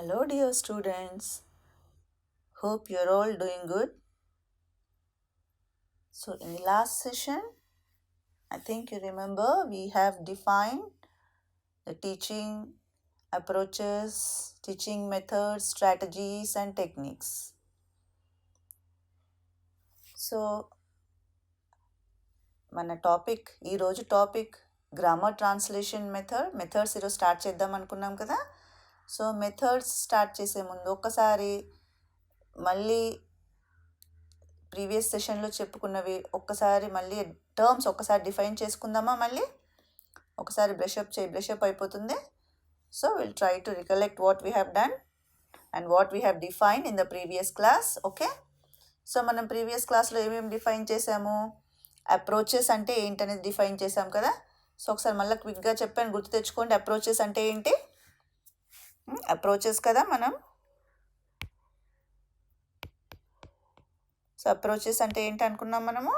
Hello, dear students. Hope you're all doing good. So, in the last session, I think you remember we have defined the teaching approaches, teaching methods, strategies, and techniques. So, మన topic ఈరోజు grammar translation methods ఈరోజు start చేద్దాం అనుకున్నాం కదా. So methods start చేసే ముందు ఒక్కసారి మళ్ళీ ప్రీవియస్ సెషన్లో చెప్పుకున్నవి ఒక్కసారి మళ్ళీ టర్మ్స్ ఒక్కసారి డిఫైన్ చేసుకుందామా. మళ్ళీ ఒకసారి బ్రషప్ అయిపోతుంది. So will try to recollect what we have done and what we have define in the previous class. Okay, so మనం ప్రీవియస్ క్లాస్లో ఏమేమి డిఫైన్ చేసాము, అప్రోచెస్ అంటే ఏంటనేది డిఫైన్ చేసాం కదా. సో ఒకసారి మళ్ళీ క్విక్గా చెప్పాను, గుర్తు తెచ్చుకోండి. అప్రోచెస్ అంటే ఏంటి? అప్రోచెస్ కదా మనం. సో అప్రోచెస్ అంటే ఏంటి అనుకున్నాం మనము.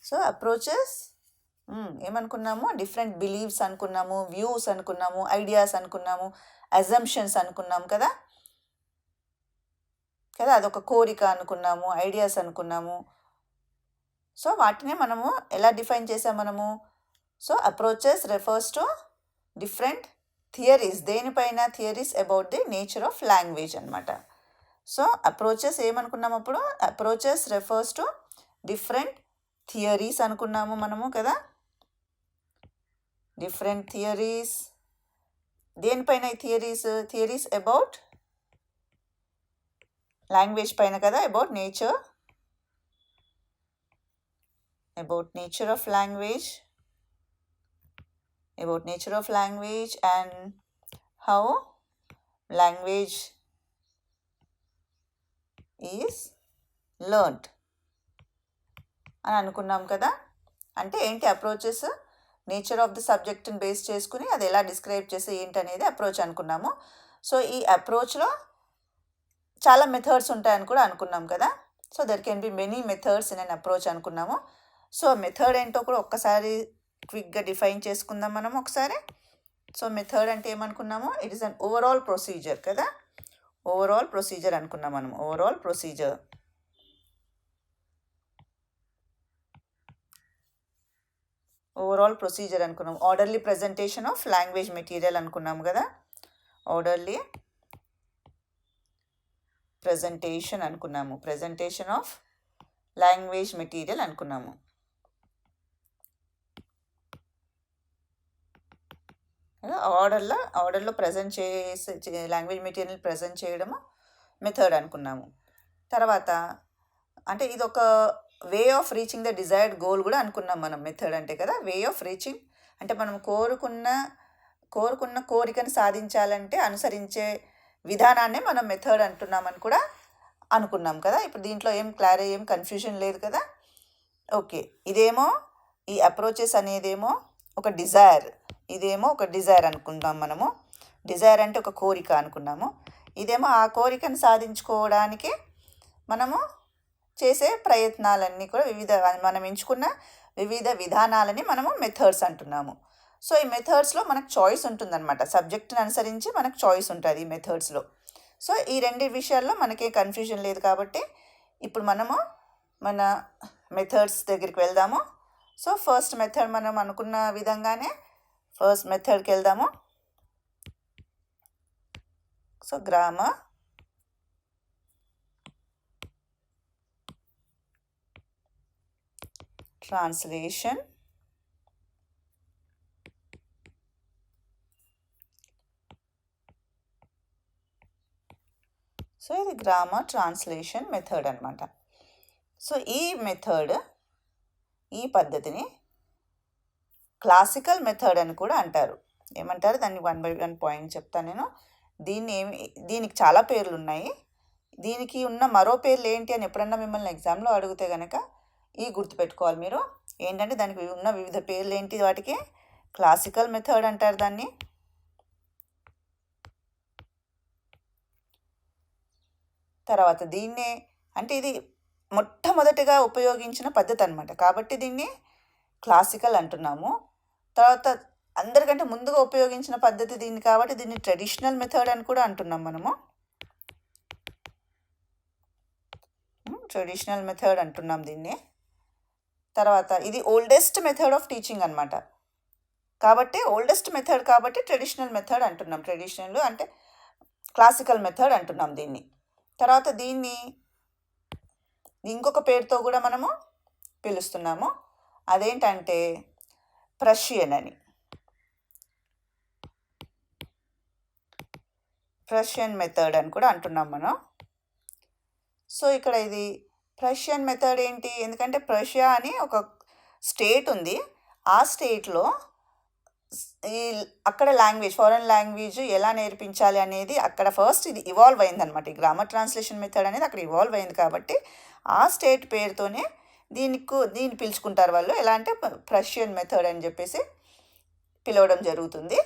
సో అప్రోచెస్ ఏమనుకున్నాము, డిఫరెంట్ బిలీవ్స్ అనుకున్నాము, వ్యూస్ అనుకున్నాము, ఐడియాస్ అనుకున్నాము, అజంప్షన్స్ అనుకున్నాము కదా. అదొక కోరిక అనుకున్నాము, ఐడియాస్ అనుకున్నాము. సో వాటినే మనము ఎలా డిఫైన్ చేసాం మనము. So approaches refers to different theories. దేనిపైన? Theories about the nature of language అనమాట. సో అప్రోచెస్ ఏమనుకున్నాము అప్పుడు? Approaches refers to different theories అనుకున్నాము మనము కదా. డిఫరెంట్ థియరీస్ దేనిపైన? థియరీస్ అబౌట్ లాంగ్వేజ్ పైన కదా, about nature of language, and how language is learned అని అనుకున్నాం కదా. అంటే ఏంటి అప్రోచెస్? నేచర్ ఆఫ్ ది సబ్జెక్ట్ని బేస్ చేసుకుని అది ఎలా డిస్క్రైబ్ చేసి ఏంటనేది అప్రోచ్ అనుకున్నాము. సో ఈ అప్రోచ్లో చాలా మెథడ్స్ ఉంటాయని కూడా అనుకున్నాం కదా. So there can be many methods in an approach అనుకున్నాము. సో మెథడ్ ఏంటో కూడా ఒక్కసారి క్విక్గా డిఫైన్ చేసుకుందాం మనం ఒకసారి. సో మెథడ్ అంటే ఏమనుకున్నాము? It is an overall procedure కదా. ఓవరాల్ ప్రొసీజర్ అనుకున్నాం మనం. ఓవరాల్ ప్రొసీజర్ అనుకున్నాం. Orderly presentation of language material అనుకున్నాము కదా. ఆర్డర్లీ ప్రజెంటేషన్ అనుకున్నాము. ప్రజెంటేషన్ ఆఫ్ లాంగ్వేజ్ మెటీరియల్ అనుకున్నాము. ఆర్డర్లో ప్రజెంట్ చేసే లాంగ్వేజ్ మెటీరియల్ ప్రజెంట్ చేయడము మెథడ్ అనుకున్నాము. తర్వాత అంటే ఇది ఒక way of reaching the desired goal కూడా అనుకున్నాం మనం. మెథడ్ అంటే కదా వే ఆఫ్ రీచింగ్, అంటే మనం కోరుకున్న కోరికను సాధించాలంటే అనుసరించే విధానాన్నే మనం మెథడ్ అంటున్నామని కూడా అనుకున్నాం కదా. ఇప్పుడు దీంట్లో ఏం కన్ఫ్యూజన్ లేదు కదా. ఓకే, ఇదేమో ఈ అప్రోచెస్ అనేదేమో ఒక డిజైర్, ఇదేమో ఒక డిజైర్ అనుకుందాం మనము. డిజైర్ అంటే ఒక కోరిక అనుకున్నాము. ఇదేమో ఆ కోరికను సాధించుకోవడానికి మనము చేసే ప్రయత్నాలన్నీ కూడా మనం ఎంచుకున్న వివిధ విధానాలని మనము మెథడ్స్ అంటున్నాము. సో ఈ మెథడ్స్లో మనకు చాయిస్ ఉంటుందన్నమాట. సబ్జెక్ట్ని అనుసరించి మనకు చాయిస్ ఉంటుంది ఈ మెథడ్స్లో. సో ఈ రెండు విషయాల్లో మనకే కన్ఫ్యూజన్ లేదు కాబట్టి ఇప్పుడు మనము మన మెథడ్స్ దగ్గరికి వెళ్దాము. సో ఫస్ట్ మెథడ్ మనం అనుకున్న విధంగానే ఫస్ట్ మెథడ్కి వెళ్దాము. సో గ్రామర్ ట్రాన్స్లేషన్ సో ఇది గ్రామర్ ట్రాన్స్లేషన్ మెథడ్ అనమాట. సో ఈ పద్ధతిని క్లాసికల్ మెథడ్ అని కూడా అంటారు. ఏమంటారు దాన్ని? 1 by 1 పాయింట్ చెప్తాను నేను. దీనికి చాలా పేర్లు ఉన్నాయి. దీనికి ఉన్న మరో పేర్లు ఏంటి అని ఎప్పుడన్నా మిమ్మల్ని ఎగ్జామ్లో అడిగితే కనుక ఈ గుర్తుపెట్టుకోవాలి మీరు. ఏంటంటే దానికి ఉన్న వివిధ పేర్లు ఏంటి? వాటికి క్లాసికల్ మెథడ్ అంటారు దాన్ని. తర్వాత దీన్నే అంటే ఇది మొట్టమొదటిగా ఉపయోగించిన పద్ధతి అనమాట, కాబట్టి దీన్ని క్లాసికల్ అంటున్నాము. తర్వాత అందరికంటే ముందుగా ఉపయోగించిన పద్ధతి దీన్ని కాబట్టి దీన్ని ట్రెడిషనల్ మెథడ్ అని కూడా అంటున్నాం మనము. ట్రెడిషనల్ మెథడ్ అంటున్నాం దీన్ని. తర్వాత ఇది ఓల్డెస్ట్ మెథడ్ ఆఫ్ టీచింగ్ అనమాట. కాబట్టి ఓల్డెస్ట్ మెథడ్ కాబట్టి ట్రెడిషనల్ మెథడ్ అంటున్నాం. ట్రెడిషనల్ అంటే క్లాసికల్ మెథడ్ అంటున్నాం దీన్ని. తర్వాత దీన్ని ఇంకొక పేరుతో కూడా మనము పిలుస్తున్నాము. అదేంటంటే ప్రషియన్ అని. ప్రషియన్ మెథడ్ అని కూడా అంటున్నాం మనం. సో ఇక్కడ ఇది ప్రషియన్ మెథడ్ ఏంటి? ఎందుకంటే ప్రషియా అని ఒక స్టేట్ ఉంది. ఆ స్టేట్లో అక్కడ లాంగ్వేజ్, ఫారెన్ లాంగ్వేజ్ ఎలా నేర్పించాలి అనేది అక్కడ ఫస్ట్ ఇది ఇవాల్వ్ అయిందనమాట. ఈ గ్రామర్ ట్రాన్స్లేషన్ మెథడ్ అనేది అక్కడ ఇవాల్వ్ అయింది కాబట్టి ఆ స్టేట్ పేరుతోనే దీన్ని పిలుచుకుంటారు వాళ్ళు. ఎలా అంటే ప్రషియన్ మెథడ్ అని చెప్పేసి పిలవడం జరుగుతుంది.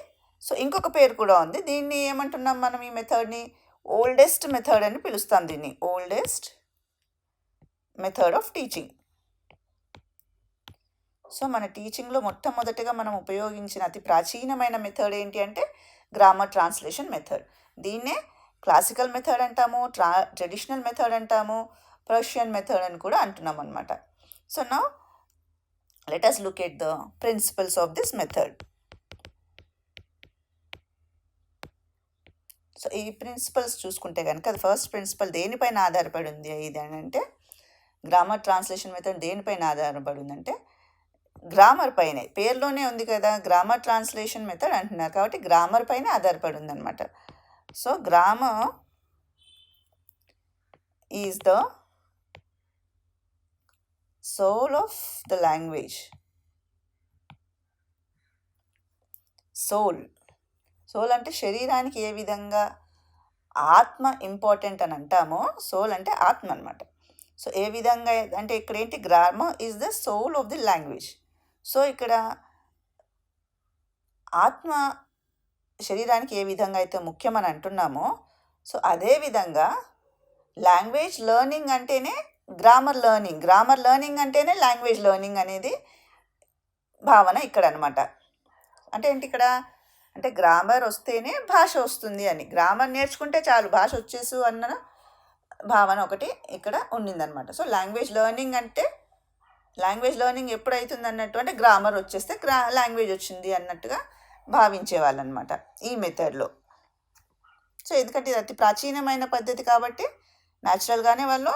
సో ఇంకొక పేరు కూడా ఉంది. దీన్ని ఏమంటున్నాం మనం? ఈ మెథడ్ని ఓల్డెస్ట్ మెథడ్ అని పిలుస్తాం. దీన్ని oldest method of teaching. So మన టీచింగ్లో మొట్టమొదటిగా మనం ఉపయోగించిన అతి ప్రాచీనమైన మెథడ్ ఏంటి అంటే గ్రామర్ ట్రాన్స్లేషన్ మెథడ్. దీన్నే క్లాసికల్ మెథడ్ అంటాము, ట్రెడిషనల్ మెథడ్ అంటాము, ప్రషియన్ మెథడ్ అని కూడా అంటున్నాం అనమాట. So now let us look at the principles of this method. So ఈ ప్రిన్సిపల్స్ చూసుకుంటే కనుక అది ఫస్ట్ ప్రిన్సిపల్ దేనిపైన ఆధారపడి ఉంది ఇది అని అంటే గ్రామర్ ట్రాన్స్లేషన్ మెథడ్ దేనిపైన ఆధారపడి ఉందంటే గ్రామర్ పైనే. పేరులోనే ఉంది కదా, గ్రామర్ ట్రాన్స్లేషన్ మెథడ్ అంటున్నారు కాబట్టి గ్రామర్ పైన ఆధారపడి ఉందన్నమాట. So grammar is the soul of the language. Soul అంటే శరీరానికి ఏ విధంగా ఆత్మ ఇంపార్టెంట్ అని అంటామో సోల్ అంటే ఆత్మ అనమాట. సో ఏ విధంగా అంటే ఇక్కడ ఏంటి? Grammar is the soul of the language. So ఇక్కడ ఆత్మ శరీరానికి ఏ విధంగా అయితే ముఖ్యమని అంటున్నామో సో అదేవిధంగా లాంగ్వేజ్ లెర్నింగ్ అంటేనే గ్రామర్ లెర్నింగ్ అంటేనే లాంగ్వేజ్ లెర్నింగ్ అనేది భావన ఇక్కడ అనమాట. అంటే ఏంటి ఇక్కడ అంటే గ్రామర్ వస్తేనే భాష వస్తుంది అని, గ్రామర్ నేర్చుకుంటే చాలు భాష వచ్చేసు అన్న భావన ఒకటి ఇక్కడ ఉండిందనమాట. సో లాంగ్వేజ్ లెర్నింగ్ ఎప్పుడైతుంది అన్నట్టు అంటే గ్రామర్ వచ్చేస్తే లాంగ్వేజ్ వచ్చింది అన్నట్టుగా భావించేవాళ్ళు అనమాట ఈ మెథడ్లో. సో ఎందుకంటే ఇది అతి ప్రాచీనమైన పద్ధతి కాబట్టి న్యాచురల్గానే వాళ్ళు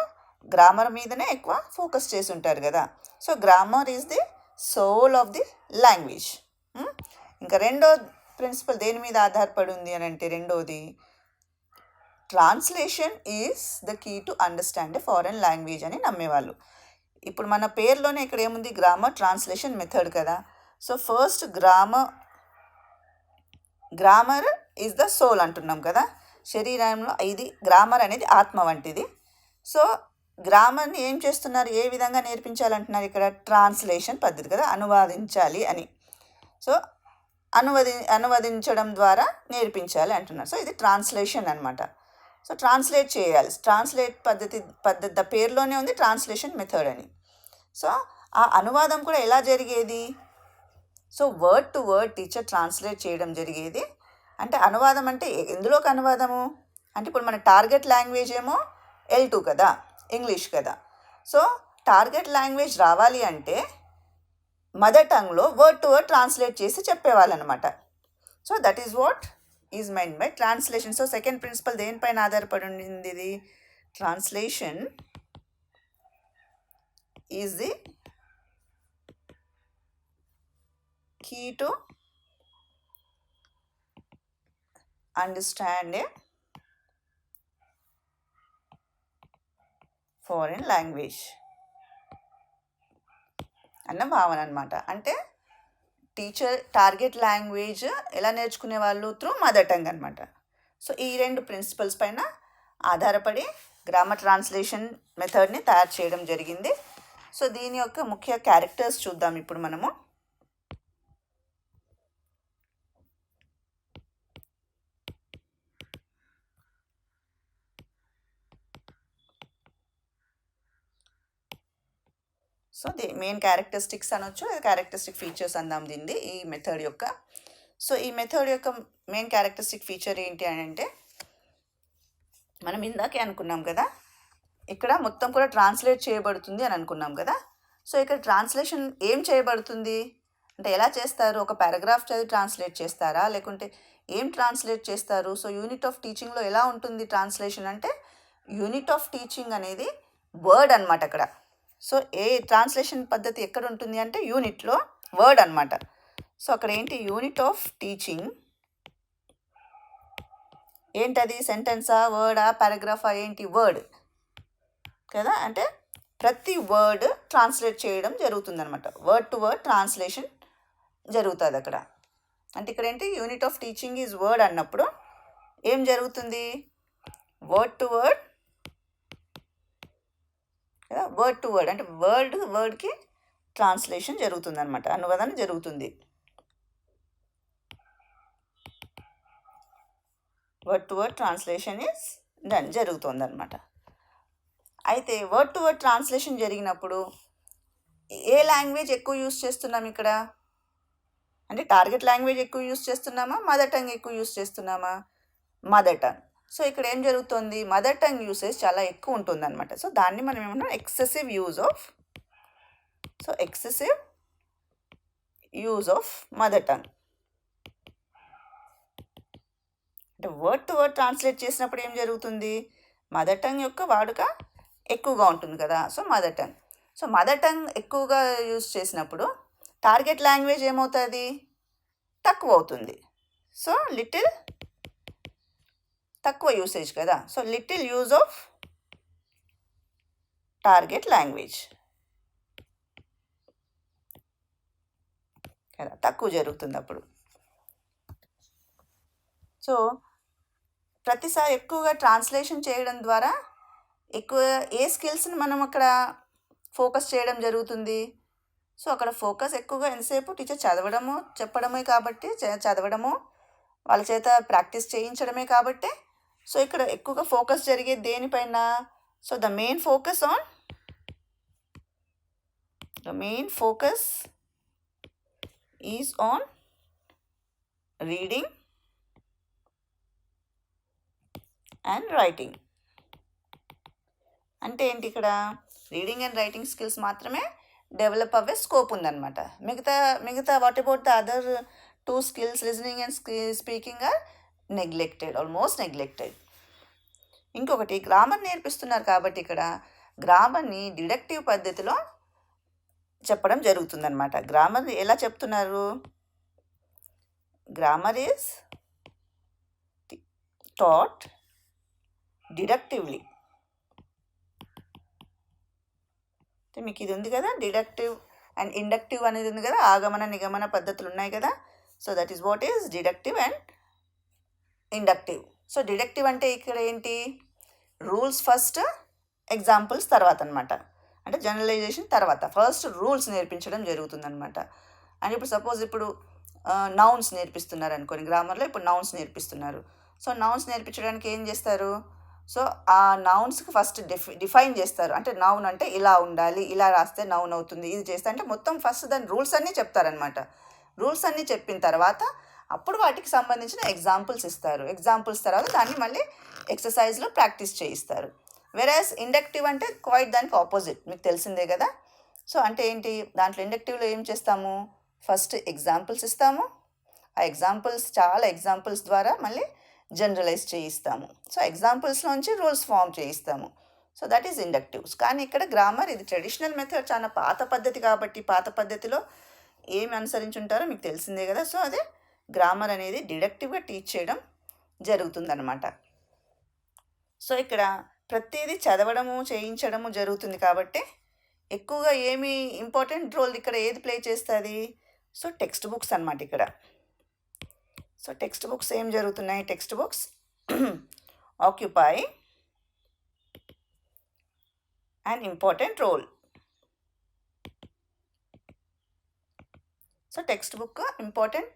గ్రామర్ మీదనే ఎక్కువ ఫోకస్ చేసి ఉంటారు కదా. So grammar is the soul of the language. ఇంకా రెండో ప్రిన్సిపల్ దేని మీద ఆధారపడి ఉంది అని అంటే రెండోది translation is the key to understand a foreign language అని నమ్మేవాళ్ళు. ఇప్పుడు మన పేరులోనే ఇక్కడ ఏముంది? గ్రామర్ ట్రాన్స్లేషన్ మెథడ్ కదా. So first grammar is the soul అంటున్నాం కదా. శరీరంలో ఇది గ్రామర్ అనేది ఆత్మ వంటిది. సో గ్రామర్ని ఏం చేస్తున్నారు? ఏ విధంగా నేర్పించాలంటున్నారు ఇక్కడ? ట్రాన్స్లేషన్ పద్ధతి కదా, అనువాదించాలి అని. సో అనువదించడం ద్వారా నేర్పించాలి అంటున్నారు. సో ఇది ట్రాన్స్లేషన్ అనమాట. సో ట్రాన్స్లేట్ చేయాలి. ట్రాన్స్లేట్ పద్ధతి పేరులోనే ఉంది ట్రాన్స్లేషన్ మెథడ్ అని. సో ఆ అనువాదం కూడా ఎలా జరిగేది? So word to word teacher translate చేయడం జరిగేది. అంటే అనువాదం అంటే ఎందులోకి అనువాదము అంటే ఇప్పుడు మన టార్గెట్ లాంగ్వేజ్ ఏమో L2 కదా, ఇంగ్లీష్ కదా. సో టార్గెట్ లాంగ్వేజ్ రావాలి అంటే మదర్ టంగ్లో వర్డ్ టు వర్డ్ ట్రాన్స్లేట్ చేసి చెప్పేవాళ్ళు అనమాట. So that is what is mind by translation. So second principle దేనిపైన ఆధారపడి ఉండింది? ఇది translation is the key to understand a foreign language అన్న భావన అనమాట. అంటే టీచర్ టార్గెట్ లాంగ్వేజ్ ఎలా నేర్చుకునే వాళ్ళు? త్రూ మదర్ టంగ్ అనమాట. సో ఈ రెండు ప్రిన్సిపల్స్ పైన ఆధారపడి గ్రామర్ ట్రాన్స్లేషన్ మెథడ్ని తయారు చేయడం జరిగింది. సో దీని యొక్క ముఖ్య క్యారెక్టర్స్ చూద్దాం ఇప్పుడు మనము. సో ది మెయిన్ క్యారెక్టరిస్టిక్స్ అనొచ్చు, క్యారెక్టరిస్టిక్ ఫీచర్స్ అందాం దీన్ని ఈ మెథడ్ యొక్క. సో ఈ మెథడ్ యొక్క మెయిన్ క్యారెక్టరిస్టిక్ ఫీచర్ ఏంటి అని అంటే, మనం ఇందాకే అనుకున్నాం కదా, ఇక్కడ మొత్తం కూడా ట్రాన్స్లేట్ చేయబడుతుంది అని అనుకున్నాం కదా. సో ఇక్కడ ట్రాన్స్లేషన్ ఏం చేయబడుతుంది అంటే ఎలా చేస్తారు? ఒక పారాగ్రాఫ్ చదివి ట్రాన్స్లేట్ చేస్తారా, లేకుంటే ఏం ట్రాన్స్లేట్ చేస్తారు? సో యూనిట్ ఆఫ్ టీచింగ్లో ఎలా ఉంటుంది ట్రాన్స్లేషన్ అంటే, యూనిట్ ఆఫ్ టీచింగ్ అనేది వర్డ్ అనమాట అక్కడ. సో ఏ ట్రాన్స్లేషన్ పద్ధతి ఎక్కడ ఉంటుంది అంటే యూనిట్లో వర్డ్ అనమాట. సో అక్కడ ఏంటి, యూనిట్ ఆఫ్ టీచింగ్ ఏంటది? సెంటెన్సా, వర్డా, పారాగ్రాఫా? ఏంటి? వర్డ్ కదా. అంటే ప్రతి వర్డ్ ట్రాన్స్లేట్ చేయడం జరుగుతుందనమాట. వర్డ్ టు వర్డ్ ట్రాన్స్లేషన్ జరుగుతుంది అక్కడ. అంటే ఇక్కడ ఏంటి, unit of teaching is word అన్నప్పుడు ఏం జరుగుతుంది? వర్డ్ టు వర్డ్ కదా, వర్డ్ టు వర్డ్ అంటే వర్డ్కి ట్రాన్స్లేషన్ జరుగుతుంది అనమాట, అనువాదన జరుగుతుంది. Word to word translation is done, జరుగుతుంది అనమాట. అయితే వర్డ్ టు వర్డ్ ట్రాన్స్లేషన్ జరిగినప్పుడు ఏ లాంగ్వేజ్ ఎక్కువ యూస్ చేస్తున్నాం ఇక్కడ అంటే, టార్గెట్ లాంగ్వేజ్ ఎక్కువ యూస్ చేస్తున్నామా, మదర్ టంగ్ ఎక్కువ యూస్ చేస్తున్నామా? Mother tongue. సో ఇక్కడ ఏం జరుగుతుంది, మదర్ టంగ్ యూసేజ్ చాలా ఎక్కువ ఉంటుంది అనమాట. సో దాన్ని మనం ఏమన్నా excessive use of mother tongue. అంటే వర్డ్ టు వర్డ్ ట్రాన్స్లేట్ చేసినప్పుడు ఏం జరుగుతుంది, మదర్ టంగ్ యొక్క వాడుక ఎక్కువగా ఉంటుంది కదా. So mother tongue. So mother tongue ఎక్కువగా యూజ్ చేసినప్పుడు టార్గెట్ లాంగ్వేజ్ ఏమవుతుంది, తక్కువ అవుతుంది. సో లిటిల్ తక్కువ యూసేజ్ కదా. So little use of target language కదా, తక్కువ జరుగుతుంది అప్పుడు. సో ప్రతిసారి ఎక్కువగా ట్రాన్స్లేషన్ చేయడం ద్వారా ఎక్కువ ఏ స్కిల్స్ని మనం అక్కడ ఫోకస్ చేయడం జరుగుతుంది. సో అక్కడ ఫోకస్ ఎక్కువగా ఎంతసేపు టీచర్ చదవడము చెప్పడమే కాబట్టి, చదవడము వాళ్ళ చేత ప్రాక్టీస్ చేయించడమే కాబట్టి, సో ఇక్కడ ఎక్కువగా ఫోకస్ జరిగే దేనిపైన? So the main focus is on reading and writing. అంటే ఏంటి, ఇక్కడ రీడింగ్ అండ్ రైటింగ్ స్కిల్స్ మాత్రమే డెవలప్ అవ్వే స్కోప్ ఉందన్నమాట. మిగతా what about the other 2 skills, listening and speaking are almost neglected. ఇంకొకటి గ్రామర్ నేర్పిస్తున్నారు కాబట్టి ఇక్కడ గ్రామర్ని డిడక్టివ్ పద్ధతిలో చెప్పడం జరుగుతుందన్నమాట. గ్రామర్ ఎలా చెప్తున్నారు, గ్రామర్ ఈజ్ taught డిడక్టివ్లీ. మీకు ఇది ఉంది కదా, డిడక్టివ్ అండ్ ఇండక్టివ్ అనేది ఉంది కదా, ఆగమన నిగమన పద్ధతులు ఉన్నాయి కదా. So that is what is deductive and inductive. So deductive అంటే ఇక్కడ ఏంటి, రూల్స్ ఫస్ట్, ఎగ్జాంపుల్స్ తర్వాత అనమాట. అంటే జనరలైజేషన్ తర్వాత, ఫస్ట్ రూల్స్ నేర్పించడం జరుగుతుందన్నమాట. అండ్ ఇప్పుడు సపోజ్ ఇప్పుడు నౌన్స్ నేర్పిస్తున్నారు అనుకోని, గ్రామర్లో ఇప్పుడు నౌన్స్ నేర్పిస్తున్నారు. సో నౌన్స్ నేర్పించడానికి ఏం చేస్తారు, సో ఆ నౌన్స్కి ఫస్ట్ డిఫైన్ చేస్తారు. అంటే నౌన్ అంటే ఇలా ఉండాలి, ఇలా రాస్తే నౌన్ అవుతుంది, ఇది చేస్తే అంటే మొత్తం ఫస్ట్ దాని రూల్స్ అన్నీ చెప్తారనమాట. రూల్స్ అన్నీ చెప్పిన తర్వాత అప్పుడు వాటికి సంబంధించిన ఎగ్జాంపుల్స్ ఇస్తారు. ఎగ్జాంపుల్స్ తర్వాత దాన్ని మళ్ళీ ఎక్సర్సైజ్లో ప్రాక్టీస్ చేయిస్తారు. వెరాస్ ఇండక్టివ్ అంటే క్వైట్ దానికి ఆపోజిట్, మీకు తెలిసిందే కదా. సో అంటే ఏంటి, దాంట్లో ఇండక్టివ్లో ఏం చేస్తాము, ఫస్ట్ ఎగ్జాంపుల్స్ ఇస్తాము, ఆ చాలా ఎగ్జాంపుల్స్ ద్వారా మళ్ళీ జనరలైజ్ చేయిస్తాము. సో ఎగ్జాంపుల్స్లోంచి రూల్స్ ఫామ్ చేయిస్తాము. So that is inductives. కానీ ఇక్కడ గ్రామర్ ఇది ట్రెడిషనల్ మెథడ్, చాలా పాత పద్ధతి కాబట్టి పాత పద్ధతిలో ఏమి అనుసరించుంటారో మీకు తెలిసిందే కదా. సో అదే గ్రామర్ అనేది డిడక్టివ్గా టీచ్ చేయడం జరుగుతుందన్నమాట. సో ఇక్కడ ప్రతిదీ చదవడము చేయించడము జరుగుతుంది కాబట్టి ఎక్కువగా ఏమి ఇంపార్టెంట్ రోల్ ఇక్కడ ఏది ప్లే చేస్తుంది, సో టెక్స్ట్ బుక్స్ అన్నమాట ఇక్కడ. సో టెక్స్ట్ బుక్స్ ఏం జరుగుతున్నాయి, text books occupy and important role. So text book important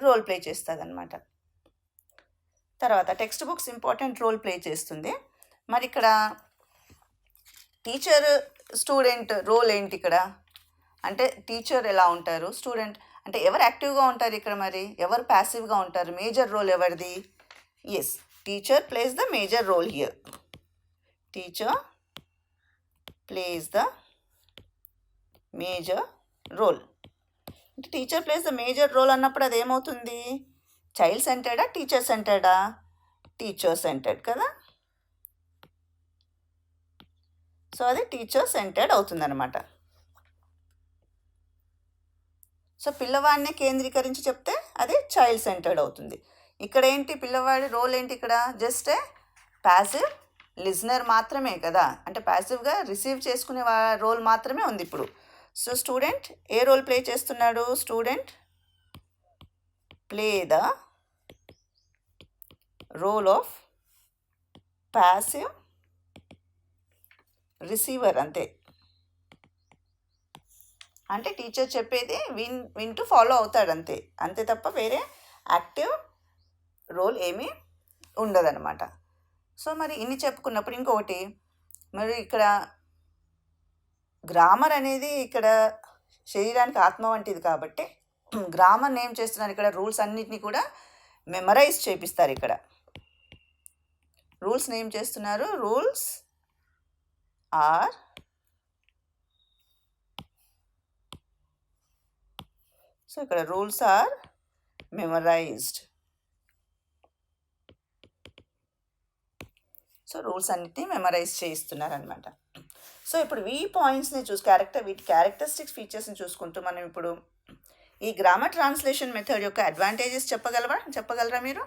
role play చేస్తుంది అన్నమాట. తర్వాత text books important role play చేస్తుంది. మరి ఇక్కడ టీచర్ స్టూడెంట్ రోల్ ఏంటి ఇక్కడ అంటే, టీచర్ ఎలా ఉంటారు, స్టూడెంట్ అంటే ఎవరు యాక్టివ్గా ఉంటారు ఇక్కడ, మరి ఎవరు ప్యాసివ్గా ఉంటారు? మేజర్ రోల్ ఎవరిది? Yes, teacher plays the major role here. Teacher plays the major role. అంటే teacher plays the major role అన్నప్పుడు అది ఏమవుతుంది? చైల్డ్ సెంటర్డా, టీచర్ సెంటర్డా? టీచర్ సెంటర్డ్ కదా. సో అది టీచర్ సెంటర్డ్ అవుతుందన్నమాట. సో పిల్లవాడిని కేంద్రీకరించి చెప్తే అది చైల్డ్ సెంటర్డ్ అవుతుంది. ఇక్కడ ఏంటి పిల్లవాడి రోల్ ఏంటి? ఇక్కడ జస్ట్ ప్యాసివ్ లిజనర్ మాత్రమే కదా, అంటే ప్యాసివ్గా రిసీవ్ చేసుకునే రోల్ మాత్రమే ఉంది ఇప్పుడు. సో స్టూడెంట్ ఏ రోల్ ప్లే చేస్తున్నాడు? Student play the role of passive receiver, అంతే. అంటే టీచర్ చెప్పేది వింటూ ఫాలో అవుతాడు, అంతే. అంతే తప్ప వేరే యాక్టివ్ రోల్ ఏమీ ఉండదన్నమాట. సో మరి ఇన్ని చెప్పుకున్నప్పుడు ఇంకొకటి, మరి ఇక్కడ గ్రామర్ అనేది ఇక్కడ శరీరానికి ఆత్మ వంటిది కాబట్టి గ్రామర్ని ఏం చేస్తున్నారు? ఇక్కడ రూల్స్ అన్నిటినీ కూడా మెమరైజ్ చేపిస్తారు. ఇక్కడ రూల్స్ని ఏం చేస్తున్నారు? రూల్స్ ఆర్ సో ఇక్కడ rules are memorised. So rules అన్నిటినీ మెమరైజ్ చేయిస్తున్నారు అనమాట. సో ఇప్పుడు ఈ పాయింట్స్ని వీటి క్యారెక్టరిస్టిక్స్ ఫీచర్స్ని చూసుకుంటూ మనం ఇప్పుడు ఈ గ్రామర్ ట్రాన్స్లేషన్ మెథడ్ యొక్క అడ్వాంటేజెస్ చెప్పగలరా మీరు?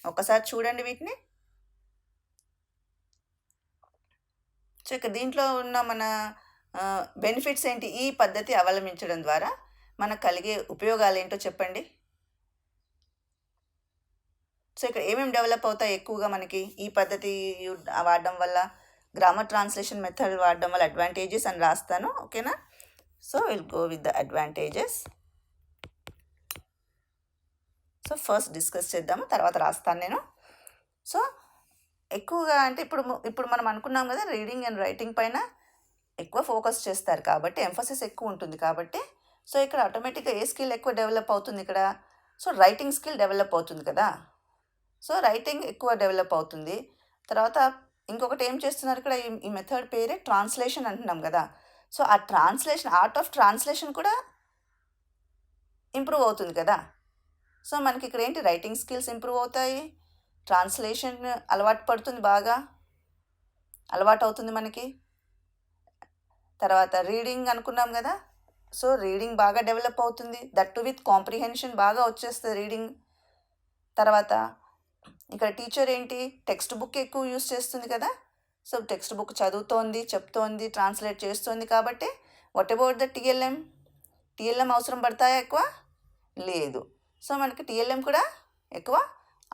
ఒకసారి చూడండి వీటిని. సో ఇక దీంట్లో ఉన్న మన బెనిఫిట్స్ ఏంటి? ఈ పద్ధతి అవలంబించడం ద్వారా మనకు కలిగే ఉపయోగాలు ఏంటో చెప్పండి. సో ఇక్కడ ఏమేమి డెవలప్ అవుతాయి ఎక్కువగా మనకి ఈ పద్ధతి వాడడం వల్ల? గ్రామర్ ట్రాన్స్లేషన్ మెథడ్ వాడడం వల్ల అడ్వాంటేజెస్ అని రాస్తాను, ఓకేనా? So will go with the advantages. So first discuss చేద్దాము, తర్వాత రాస్తాను నేను. సో ఎక్కువగా అంటే ఇప్పుడు మనం అనుకున్నాం కదా, రీడింగ్ అండ్ రైటింగ్ పైన ఎక్కువ ఫోకస్ చేస్తారు కాబట్టి, ఎంఫసిస్ ఎక్కువ ఉంటుంది కాబట్టి, సో ఇక్కడ ఆటోమేటిక్గా ఏ స్కిల్ ఎక్కువ డెవలప్ అవుతుంది ఇక్కడ? సో రైటింగ్ స్కిల్ డెవలప్ అవుతుంది కదా. సో రైటింగ్ ఎక్కువ డెవలప్ అవుతుంది. తర్వాత ఇంకొకటి ఏం చేస్తున్నారు ఇక్కడ, ఈ మెథడ్ పేరే ట్రాన్స్లేషన్ అంటున్నాం కదా. సో ఆ ట్రాన్స్లేషన్, ఆర్ట్ ఆఫ్ ట్రాన్స్లేషన్ కూడా ఇంప్రూవ్ అవుతుంది కదా. సో మనకి ఇక్కడ ఏంటి, రైటింగ్ స్కిల్స్ ఇంప్రూవ్ అవుతాయి, ట్రాన్స్లేషన్ అలవాటు పడుతుంది, బాగా అలవాటు అవుతుంది మనకి. తర్వాత రీడింగ్ అనుకున్నాం కదా, సో రీడింగ్ బాగా డెవలప్ అవుతుంది, దట్ విత్ కాంప్రిహెన్షన్ బాగా వచ్చేస్తుంది రీడింగ్. తర్వాత ఇక్కడ టీచర్ ఏంటి, టెక్స్ట్ బుక్ ఎక్కువ యూస్ చేస్తుంది కదా. సో టెక్స్ట్ బుక్ చదువుతోంది, చెప్తోంది, ట్రాన్స్లేట్ చేస్తుంది కాబట్టి వాట్ అబౌట్ ద టీఎల్ఎం అవసరం పడతాయా ఎక్కువ? లేదు. సో మనకి టీఎల్ఎం కూడా ఎక్కువ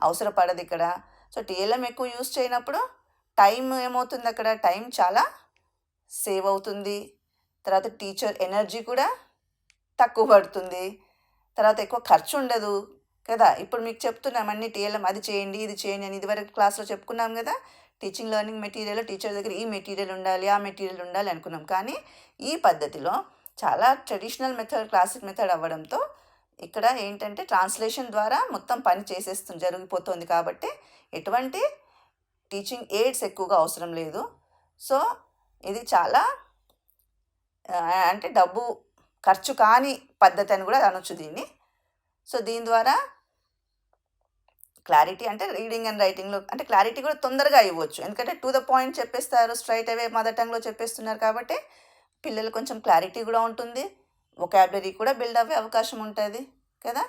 అవసరపడదు ఇక్కడ. సో టీఎల్ఎం ఎక్కువ యూస్ చేయనప్పుడు టైం ఏమవుతుంది, అక్కడ టైం చాలా సేవ్ అవుతుంది. తర్వాత టీచర్ ఎనర్జీ కూడా తక్కువ పడుతుంది. తర్వాత ఎక్కువ ఖర్చు ఉండదు కదా. ఇప్పుడు మీకు చెప్తున్నాం అన్ని టీఎల్ఎం అది చేయండి, ఇది చేయండి అని ఇదివరకు క్లాస్లో చెప్పుకున్నాం కదా. టీచింగ్ లెర్నింగ్ మెటీరియల్ టీచర్ దగ్గర ఈ మెటీరియల్ ఉండాలి, ఆ మెటీరియల్ ఉండాలి అనుకున్నాం. కానీ ఈ పద్ధతిలో చాలా ట్రెడిషనల్ మెథడ్, క్లాసిక్ మెథడ్ అవ్వడంతో ఇక్కడ ఏంటంటే ట్రాన్స్లేషన్ ద్వారా మొత్తం పని జరిగిపోతుంది కాబట్టి ఎటువంటి టీచింగ్ ఎయిడ్స్ ఎక్కువగా అవసరం లేదు. సో ఇది చాలా అంటే డబ్బు ఖర్చు కాని పద్ధతి అని కూడా అనొచ్చు దీన్ని. సో దీని ద్వారా క్లారిటీ, అంటే రీడింగ్ అండ్ రైటింగ్లో అంటే క్లారిటీ కూడా తొందరగా ఇవ్వచ్చు, ఎందుకంటే టు ద పాయింట్ చెప్పేస్తారు, స్ట్రైట్ అవే మదర్ టంగ్లో చెప్పేస్తున్నారు కాబట్టి పిల్లలు కొంచెం క్లారిటీ కూడా ఉంటుంది, వొకాబులరీ కూడా బిల్డ్ అవ్వే అవకాశం ఉంటుంది కదా.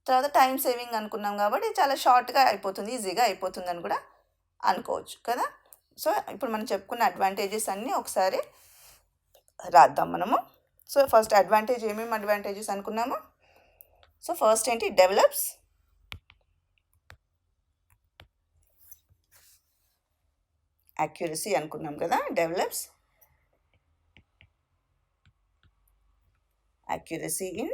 తర్వాత టైం సేవింగ్ అనుకున్నాం కాబట్టి చాలా షార్ట్గా అయిపోతుంది, ఈజీగా అయిపోతుంది అని కూడా అనుకోవచ్చు కదా. సో ఇప్పుడు మనం చెప్పుకున్న అడ్వాంటేజెస్ అన్నీ ఒకసారి రాద్దాం మనము. సో ఫస్ట్ ఏమేమి అడ్వాంటేజెస్ అనుకున్నాము? సో ఫస్ట్ ఏంటి, డెవలప్స్ యాక్యురసీ అనుకున్నాం కదా. డెవలప్స్ యాక్యురసీ ఇన్,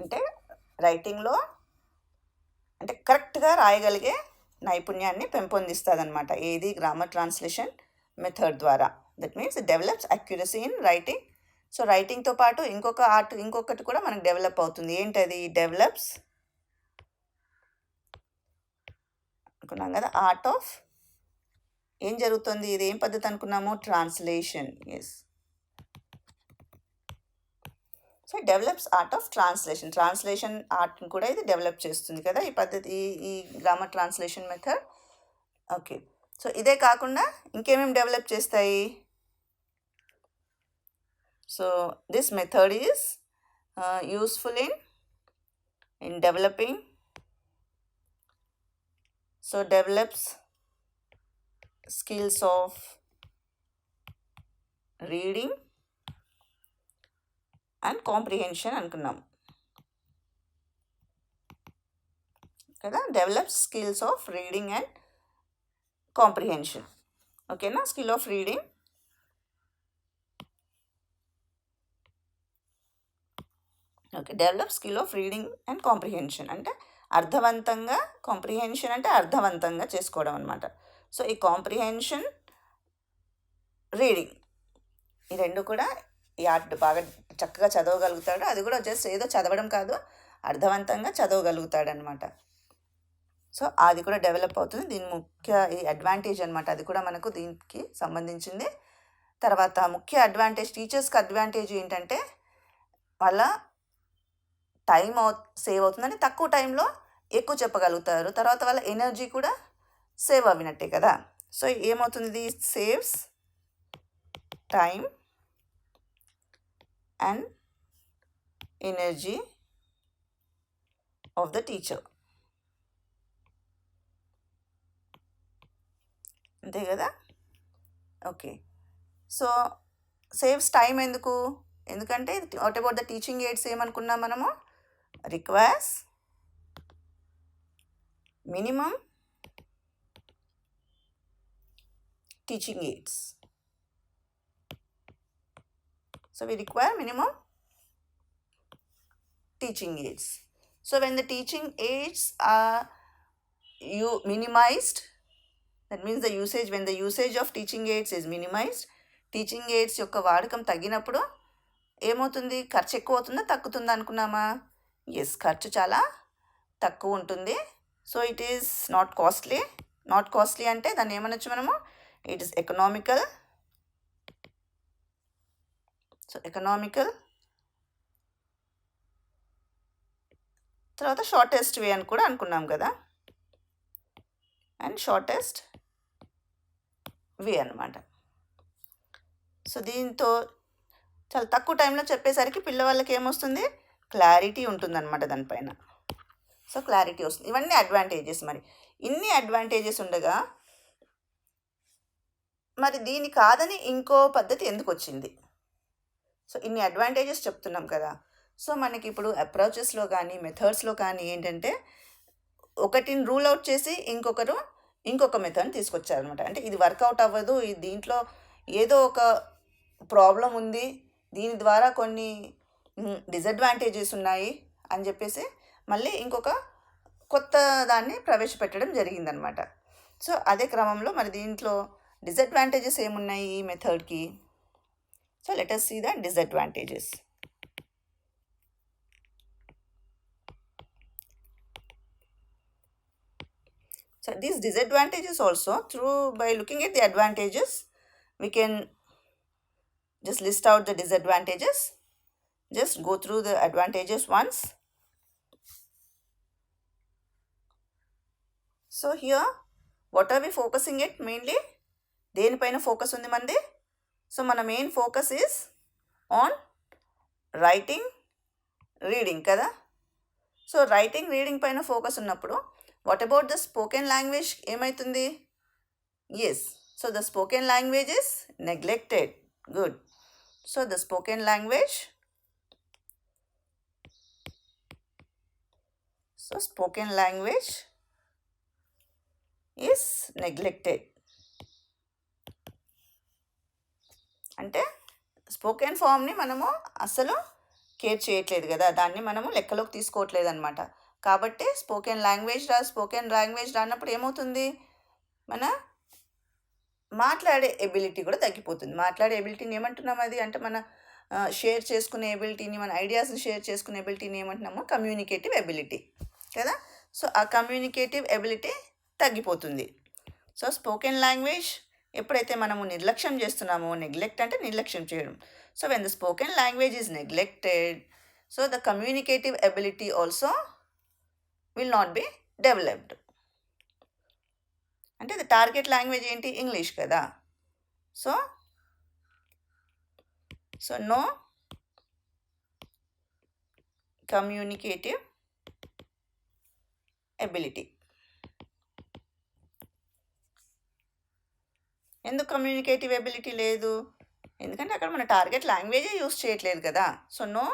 అంటే రైటింగ్లో అంటే కరెక్ట్గా రాయగలిగే నైపుణ్యాన్ని పెంపొందిస్తుంది అనమాట. ఏది, గ్రామర్ ట్రాన్స్లేషన్ మెథడ్ ద్వారా. That means it develops accuracy in writing. So రైటింగ్తో పాటు ఇంకొకటి కూడా మనకు డెవలప్ అవుతుంది. ఏంటది? డెవలప్స్ అనుకున్నాం కదా, ఆర్ట్ ఆఫ్ ఏం జరుగుతుంది, ఇది ఏం పద్ధతి అనుకున్నాము? Translation. Yes. So develops art of translation ఆర్ట్ని కూడా ఇది డెవలప్ చేస్తుంది కదా ఈ పద్ధతి, ఈ grammar translation method. Okay. So ఇదే కాకుండా ఇంకేమేమి డెవలప్ చేస్తాయి? So this method is useful in developing. So develops skills of reading and comprehension అనుకున్నాం కదా. Develops skills of reading and comprehension. ఓకేనా? Skill of reading, okay. Develop skill of reading and comprehension అంటే అర్థవంతంగా, comprehension అంటే అర్థవంతంగా చేసుకోవడం అనమాట. So ఈ కాంప్రిహెన్షన్, రీడింగ్, ఈ రెండు కూడా ఈ ఆర్ట్ బాగా చక్కగా చదవగలుగుతాడు. అది కూడా జస్ట్ ఏదో చదవడం కాదు, అర్థవంతంగా చదవగలుగుతాడు అనమాట. సో అది కూడా డెవలప్ అవుతుంది. దీని ముఖ్య ఈ అడ్వాంటేజ్ అనమాట, అది కూడా మనకు దీనికి సంబంధించింది. తర్వాత ముఖ్య అడ్వాంటేజ్, టీచర్స్కి అడ్వాంటేజ్ ఏంటంటే వాళ్ళ టైం సేవ్ అవుతుందని, తక్కువ టైంలో ఎక్కువ చెప్పగలుగుతారు. తర్వాత వాళ్ళ ఎనర్జీ కూడా సేవ్ అవినట్టే కదా. సో ఏమవుతుంది? Saves time and energy of the teacher. అంతే కదా. ఓకే. సో సేవ్స్ టైం ఎందుకు? ఎందుకంటే what about the teaching aids ఏమనుకున్నాం మనము? Requires minimum teaching aids. So we require minimum teaching aids. So when the teaching aids are minimized, that means the usage, when the usage of teaching aids is minimized, teaching aids యొక్క వాడకం తగ్గినప్పుడు ఏమవుతుంది? ఖర్చు ఎక్కువ అవుతుందా తగ్గుతుందా అనుకున్నామా? Yes, ఖర్చు చాలా తక్కువ ఉంటుంది. So it is not costly అంటే దాన్ని ఏమనొచ్చు మనము? It is economical. So economical. తర్వాత షార్టెస్ట్ వే అని కూడా అనుకున్నాం కదా, అండ్ షార్టెస్ట్ వే అనమాట. సో దీంతో చాలా తక్కువ టైంలో చెప్పేసరికి పిల్లవాళ్ళకి ఏమొస్తుంది? క్లారిటీ ఉంటుందన్నమాట దానిపైన. సో క్లారిటీ వస్తుంది. ఇవన్నీ అడ్వాంటేజెస్. మరి ఇన్ని అడ్వాంటేజెస్ ఉండగా మరి దీని కాదని ఇంకో పద్ధతి ఎందుకు వచ్చింది? సో ఇన్ని అడ్వాంటేజెస్ చెప్తున్నాం కదా. సో మనకి ఇప్పుడు అప్రోచెస్లో కానీ మెథడ్స్లో కానీ ఏంటంటే ఒకటిని రూల్ అవుట్ చేసి ఇంకొక మెథడ్ని తీసుకొచ్చారనమాట. అంటే ఇది వర్కౌట్ అవ్వదు, దీంట్లో ఏదో ఒక ప్రాబ్లం ఉంది, దీని ద్వారా కొన్ని డిసడ్వాంటేజెస్ ఉన్నాయి అని చెప్పేసి మళ్ళీ ఇంకొక కొత్త దాన్ని ప్రవేశపెట్టడం జరిగిందనమాట. సో అదే క్రమంలో మరి దీంట్లో డిసడ్వాంటేజెస్ ఏమున్నాయి ఈ మెథడ్కి? So let us see the disadvantages. So these disadvantages also, by looking at the advantages, we can just list out the disadvantages. Just go through the advantages once. So here, what are we focusing at mainly? దేనిపైన focus ఉంది మనది? So మన main focus is on writing, reading కదా. So writing, reading పైన focus ఉన్నప్పుడు what about the spoken language ఏమవుతుంది? Yes. So the spoken language is neglected. Good. So the spoken language, is neglected. అంటే spoken ఫామ్ని మనము అస్సలు care చేయట్లేదు కదా, దాన్ని మనము లెక్కలోకి తీసుకోవట్లేదు అనమాట. కాబట్టి స్పోకెన్ లాంగ్వేజ్ రానప్పుడు ఏమవుతుంది? మన మాట్లాడే ఎబిలిటీ కూడా తగ్గిపోతుంది. మాట్లాడే ఎబిలిటీని ఏమంటున్నాం అది అంటే మన షేర్ చేసుకునే ఎబిలిటీని, మన ఐడియాస్ని షేర్ చేసుకునే ఎబిలిటీని ఏమంటున్నాము కమ్యూనికేటివ్ ఎబిలిటీ కదా. సో ఆ కమ్యూనికేటివ్ ఎబిలిటీ తగ్గిపోతుంది. సో స్పోకెన్ లాంగ్వేజ్ ఎప్పుడైతే మనము నిర్లక్ష్యం చేస్తున్నామో, నెగ్లెక్ట్ అంటే నిర్లక్ష్యం చేయడం. So when the spoken language is neglected, so the communicative ability also will not be developed. అంటే ద టార్గెట్ లాంగ్వేజ్ ఏంటి? ఇంగ్లీష్ కదా. So no communicative ability. ఎందుకు కమ్యూనికేటివ్ ఎబిలిటీ లేదు? ఎందుకంటే అక్కడ మన టార్గెట్ లాంగ్వేజే యూస్ చేయట్లేదు కదా. So no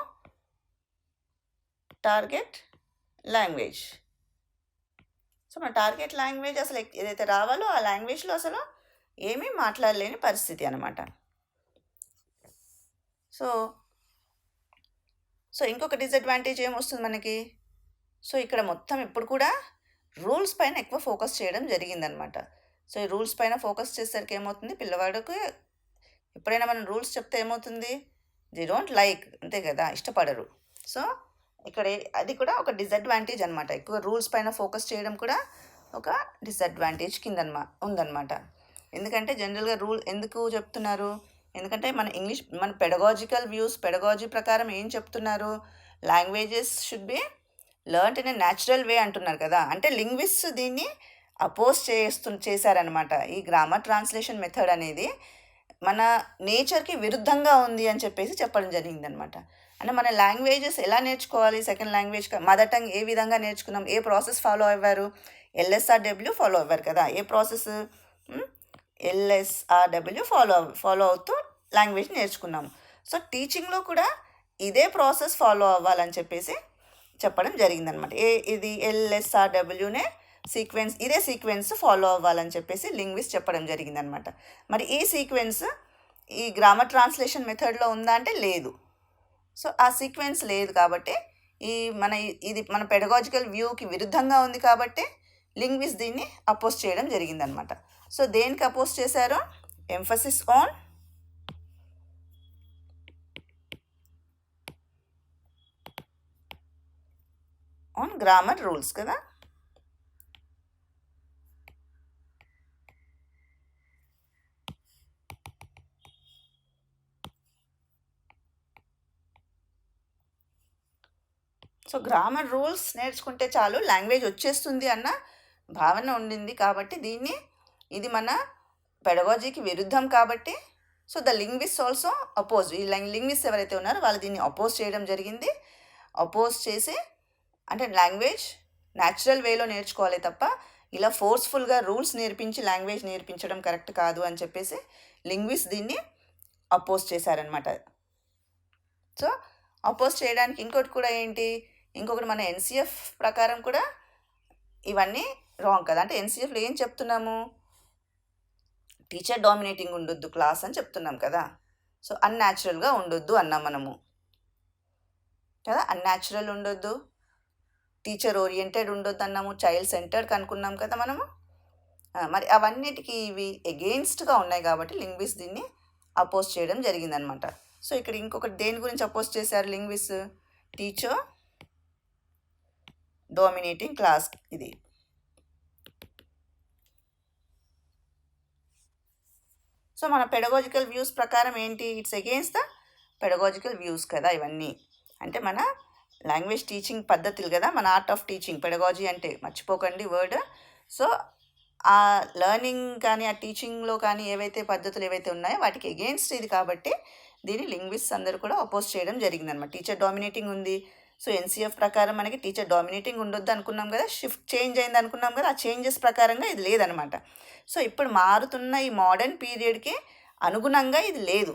target language. So మన టార్గెట్ లాంగ్వేజ్ అసలు ఏదైతే రావాలో ఆ లాంగ్వేజ్లో అసలు ఏమీ మాట్లాడలేని పరిస్థితి అనమాట. సో ఇంకొక డిసడ్వాంటేజ్ ఏమొస్తుంది మనకి? సో ఇక్కడ మొత్తం ఇప్పుడు కూడా రూల్స్ పైన ఎక్కువ ఫోకస్ చేయడం జరిగిందనమాట. సో ఈ రూల్స్ పైన ఫోకస్ చేసేసరికి ఏమవుతుంది, పిల్లవాడికి ఎప్పుడైనా మనం రూల్స్ చెప్తే ఏమవుతుంది, దే డోంట్ లైక్, అంతే కదా, ఇష్టపడరు. సో ఇక్కడ అది కూడా ఒక డిసడ్వాంటేజ్ అనమాట. ఎక్కువ రూల్స్ పైన ఫోకస్ చేయడం కూడా ఒక డిసడ్వాంటేజ్ ఉందన్నమాట. ఎందుకంటే జనరల్గా రూల్ ఎందుకు చెప్తున్నారు? ఎందుకంటే మన ఇంగ్లీష్, మన పెడగాజీ ప్రకారం ఏం చెప్తున్నారు, languages should be learned in a natural way అంటున్నారు కదా. అంటే లింగ్విస్ట్ దీన్ని అపోజ్ చేశారనమాట. ఈ గ్రామర్ ట్రాన్స్లేషన్ మెథడ్ అనేది మన నేచర్కి విరుద్ధంగా ఉంది అని చెప్పేసి చెప్పడం జరిగిందనమాట. అంటే మన లాంగ్వేజెస్ ఎలా నేర్చుకోవాలి, సెకండ్ లాంగ్వేజ్ మదర్ టంగ్ ఏ విధంగా నేర్చుకున్నాం, ఏ process follow Avvaru, LSRW follow Avvaru కదా. ఏ ప్రాసెస్? LSRW ఫాలో అవుతూ లాంగ్వేజ్ నేర్చుకున్నాము. సో టీచింగ్లో కూడా ఇదే ప్రాసెస్ ఫాలో అవ్వాలని చెప్పేసి చెప్పడం జరిగిందనమాట. ఇది LSRWనే ఇదే సీక్వెన్స్ ఫాలో అవ్వాలని చెప్పేసి లింగ్విస్ట్ చెప్పడం జరిగిందనమాట. మరి ఈ సీక్వెన్స్ ఈ గ్రామర్ ట్రాన్స్లేషన్ మెథడ్లో ఉందా అంటే లేదు. సో ఆ సీక్వెన్స్ లేదు కాబట్టి ఇది మన పెడగాజికల్ వ్యూకి విరుద్ధంగా ఉంది కాబట్టి లింగ్విస్ట్ దీన్ని అపోజ్ చేయడం జరిగిందనమాట. సో దేనికి అపోజ్ చేశారు? ఎంఫసిస్ ఆన్ గ్రామర్ రూల్స్ కదా. సో గ్రామర్ రూల్స్ నేర్చుకుంటే చాలు లాంగ్వేజ్ వచ్చేస్తుంది అన్న భావన ఉండింది కాబట్టి ఇది మన పెడగాజీకి విరుద్ధం కాబట్టి so the linguist also oppose, ఈ లింగ్విస్ట్ ఎవరైతే ఉన్నారో వాళ్ళు దీన్ని అపోజ్ చేయడం జరిగింది. అపోజ్ చేసి అంటే లాంగ్వేజ్ న్యాచురల్ వేలో నేర్చుకోవాలి తప్ప ఇలా ఫోర్స్ఫుల్గా రూల్స్ నేర్పించి లాంగ్వేజ్ నేర్పించడం కరెక్ట్ కాదు అని చెప్పేసి లింగ్విస్ట్ దీన్ని అపోజ్ చేశారనమాట. సో అపోజ్ చేయడానికి ఇంకొకటి మన NCF ప్రకారం కూడా ఇవన్నీ రాంగ్ కదా. అంటే NCFలో ఏం చెప్తున్నాము, టీచర్ డామినేటింగ్ ఉండొద్దు క్లాస్ అని చెప్తున్నాం కదా. సో అన్యాచురల్గా ఉండొద్దు అన్నాం మనము కదా, అన్యాచురల్ ఉండొద్దు, టీచర్ ఓరియంటెడ్ ఉండొద్దు అన్నాము, చైల్డ్ సెంటర్డ్ అనుకున్నాం కదా మనము. మరి అవన్నిటికీ ఇవి ఎగెయిన్స్ట్గా ఉన్నాయి కాబట్టి లింగ్విస్ట్ దీన్ని అపోజ్ చేయడం జరిగిందనమాట. సో ఇక్కడ ఇంకొకటి దేని గురించి అపోజ్ చేశారు లింగ్విస్ట్? Teacher dominating class. ఇది సో మన పెడగాజికల్ వ్యూస్ ప్రకారం ఏంటి, it's against the pedagogical views కదా ఇవన్నీ. అంటే మన లాంగ్వేజ్ టీచింగ్ పద్ధతులు కదా, మన ఆర్ట్ ఆఫ్ టీచింగ్. పెడగాజీ అంటే మర్చిపోకండి వర్డ్. సో ఆ లెర్నింగ్ కానీ ఆ టీచింగ్లో కానీ ఏవైతే పద్ధతులు ఏవైతే ఉన్నాయో వాటికి అగెయిన్స్ట్ ఇది కాబట్టి దీన్ని లింగ్విస్ట్ అందరూ కూడా అపోజ్ చేయడం జరిగిందనమాట. టీచర్ డామినేటింగ్ ఉంది. సో NCF ప్రకారం మనకి టీచర్ డామినేటింగ్ ఉండొద్దు అనుకున్నాం కదా, షిఫ్ట్ చేంజ్ అయింది అనుకున్నాం కదా, ఆ చేంజెస్ ప్రకారంగా ఇది లేదనమాట. సో ఇప్పుడు మారుతున్న ఈ మోడర్న్ పీరియడ్కి అనుగుణంగా ఇది లేదు.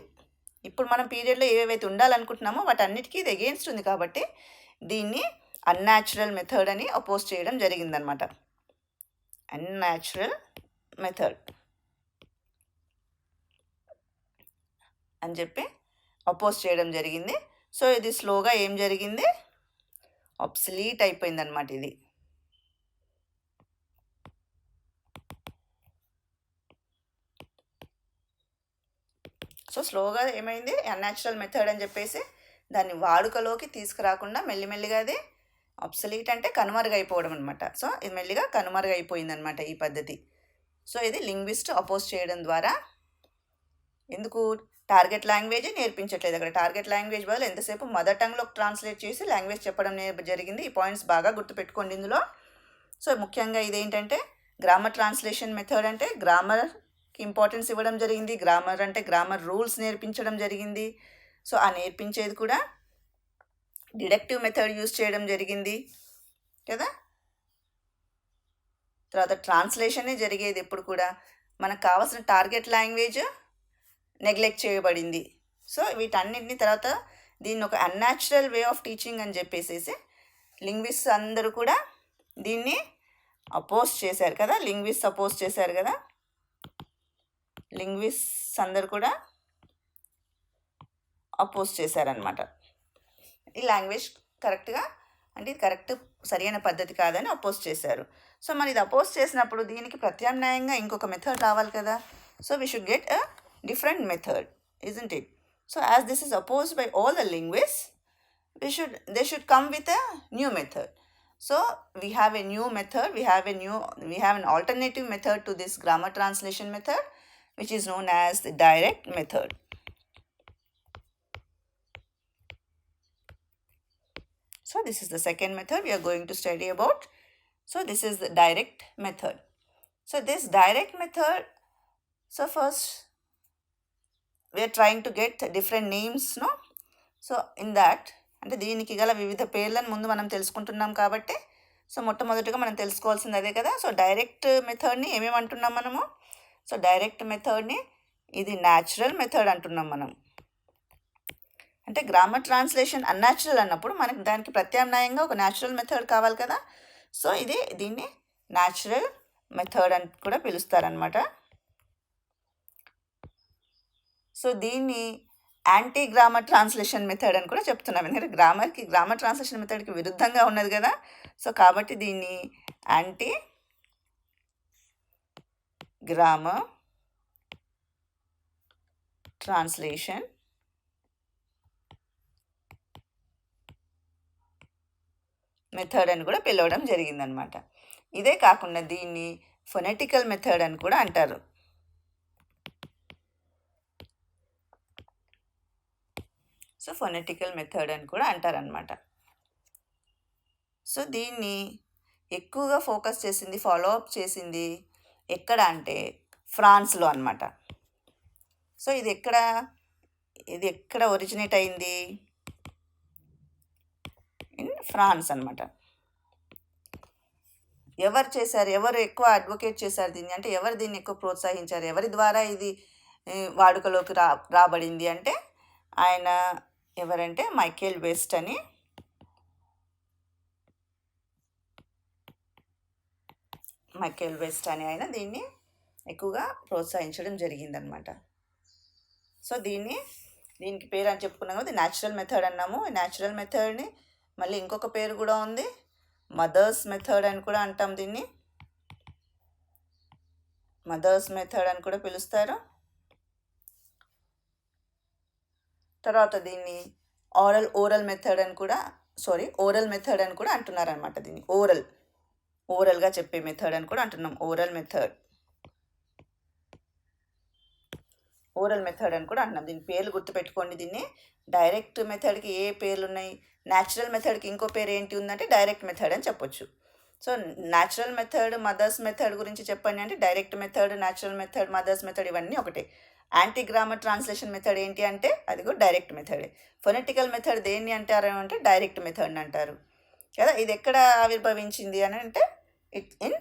ఇప్పుడు మనం పీరియడ్లో ఏవైతే ఉండాలనుకుంటున్నామో వాటన్నిటికీ ఇది అగెయిన్స్ట్ ఉంది కాబట్టి దీన్ని అన్యాచురల్ మెథడ్ అని అపోజ్ చేయడం జరిగిందనమాట. అన్యాచురల్ మెథడ్ అని చెప్పి అపోజ్ చేయడం జరిగింది. సో ఇది స్లోగా ఏం జరిగింది, ఆబ్సలీట్ అయిపోయిందనమాట ఇది. సో స్లోగా ఏమైంది, అన్యాచురల్ మెథడ్ అని చెప్పేసి దాన్ని వాడుకలోకి తీసుకురాకుండా మెల్లిమెల్లిగా అది అబ్సలీట్ అంటే కనుమరుగైపోవడం అనమాట. సో ఇది మెల్లిగా కనుమరుగైపోయిందనమాట ఈ పద్ధతి. సో ఇది లింగ్విస్ట్ అపోజ్ చేయడం ద్వారా. ఎందుకు టార్గెట్ లాంగ్వేజే నేర్పించట్లేదు అక్కడ. టార్గెట్ లాంగ్వేజ్ బదులు ఎంతసేపు మదర్ టంగ్లో ట్రాన్స్లేట్ చేసి లాంగ్వేజ్ చెప్పడం జరిగింది. ఈ పాయింట్స్ బాగా గుర్తుపెట్టుకోండి ఇందులో. సో ముఖ్యంగా ఇదేంటంటే గ్రామర్ ట్రాన్స్లేషన్ మెథడ్ అంటే గ్రామర్కి ఇంపార్టెన్స్ ఇవ్వడం జరిగింది. గ్రామర్ అంటే గ్రామర్ రూల్స్ నేర్పించడం జరిగింది. సో ఆ నేర్పించేది కూడా డిడక్టివ్ మెథడ్ యూజ్ చేయడం జరిగింది కదా. తర్వాత ట్రాన్స్లేషనే జరిగేది ఎప్పుడు కూడా మనకు కావాల్సిన టార్గెట్ లాంగ్వేజ్ నెగ్లెక్ట్ చేయబడింది. సో వీటన్నిటిని తర్వాత దీన్ని ఒక అన్యాచురల్ వే ఆఫ్ టీచింగ్ అని చెప్పేసి లింగ్విస్ట్ అందరూ కూడా దీన్ని అపోజ్ చేశారు కదా. లింగ్విస్ట్ అపోజ్ చేశారు కదా. లింగ్విస్ట్ అందరు కూడా అపోజ్ చేశారనమాట. ఈ లాంగ్వేజ్ కరెక్ట్గా అంటే ఇది కరెక్ట్ సరైన పద్ధతి కాదని అపోజ్ చేశారు. సో మరి ఇది అపోజ్ చేసినప్పుడు దీనికి ప్రత్యామ్నాయంగా ఇంకొక మెథడ్ రావాలి కదా. So we should get a different method, isn't it? So as this is opposed by all the linguists, they should come with a new method. So we have a new method, we have an alternative method to this grammar translation method, which is known as the direct method. So this is the second method we are going to study about. So this is the direct method. So this direct method, so first we are trying to get different names, no? So in that అంటే దీనికి గల వివిధ పేర్లను ముందు మనం తెలుసుకుంటున్నాం కాబట్టి so మొట్టమొదటిగా మనం తెలుసుకోవాల్సింది అదే కదా. సో డైరెక్ట్ మెథడ్ని ఏమేమి అంటున్నాం మనము? సో డైరెక్ట్ మెథడ్ని ఇది న్యాచురల్ మెథడ్ అంటున్నాం మనం. అంటే గ్రామర్ ట్రాన్స్లేషన్ అన్యాచురల్ అన్నప్పుడు మనకి దానికి ప్రత్యామ్నాయంగా ఒక న్యాచురల్ మెథడ్ కావాలి కదా. సో దీన్ని న్యాచురల్ మెథడ్ అని కూడా పిలుస్తారనమాట. సో దీన్ని యాంటీ గ్రామర్ ట్రాన్స్లేషన్ మెథడ్ అని కూడా చెప్తున్నాం. ఎందుకంటే గ్రామర్ ట్రాన్స్లేషన్ మెథడ్కి విరుద్ధంగా ఉన్నది కదా. సో కాబట్టి దీన్ని యాంటీ గ్రామర్ ట్రాన్స్లేషన్ మెథడ్ అని కూడా పిలవడం జరిగిందనమాట. ఇదే కాకుండా దీన్ని ఫొనెటికల్ మెథడ్ అని కూడా అంటారు. సో ఫొనెటికల్ మెథడ్ అని కూడా అంటారనమాట. సో దీన్ని ఎక్కువగా ఫోకస్ చేసింది, ఫాలో అప్ చేసింది ఎక్కడ అంటే ఫ్రాన్స్లో అనమాట. సో ఇది ఎక్కడ ఒరిజినేట్ అయింది? ఇన్ ఫ్రాన్స్ అనమాట. ఎవరు ఎక్కువ అడ్వకేట్ చేశారు దీన్ని అంటే ఎవరు దీన్ని ఎక్కువ ప్రోత్సహించారు, ఎవరి ద్వారా ఇది వాడుకలోకి రాబడింది అంటే ఆయన ఎవరంటే మైకేల్ వెస్ట్ అని. ఆయన దీన్ని ఎక్కువగా ప్రోత్సహించడం జరిగిందనమాట. సో దీనికి పేరు అని చెప్పుకున్నాం కదా, న్యాచురల్ మెథడ్ అన్నాము. ఈ న్యాచురల్ మెథడ్ని మళ్ళీ ఇంకొక పేరు కూడా ఉంది, మదర్స్ మెథడ్ అని కూడా అంటాం. దీన్ని మదర్స్ మెథడ్ అని కూడా పిలుస్తారు. తర్వాత దీన్ని ఓరల్ మెథడ్ అని కూడా అంటున్నారనమాట. దీన్ని ఓరల్గా చెప్పే మెథడ్ అని కూడా అంటున్నాం. ఓరల్ మెథడ్ అని కూడా అంటున్నాం. దీని పేర్లు గుర్తుపెట్టుకోండి. దీన్ని డైరెక్ట్ మెథడ్కి ఏ పేర్లు ఉన్నాయి, న్యాచురల్ మెథడ్కి ఇంకో పేరు ఏంటి ఉందంటే డైరెక్ట్ మెథడ్ అని చెప్పొచ్చు. So natural method, mother's method గురించి చెప్పండి అంటే direct method, natural method, mother's method ఇవన్నీ ఒకటే. యాంటీ గ్రామర్ ట్రాన్స్లేషన్ మెథడ్ ఏంటి అంటే అది కూడా డైరెక్ట్ మెథడే. ఫొనెటికల్ మెథడ్ దేన్ని అంటారు అంటే డైరెక్ట్ మెథడ్ని అంటారు కదా. ఇది ఎక్కడ ఆవిర్భవించింది అని అంటే ఇన్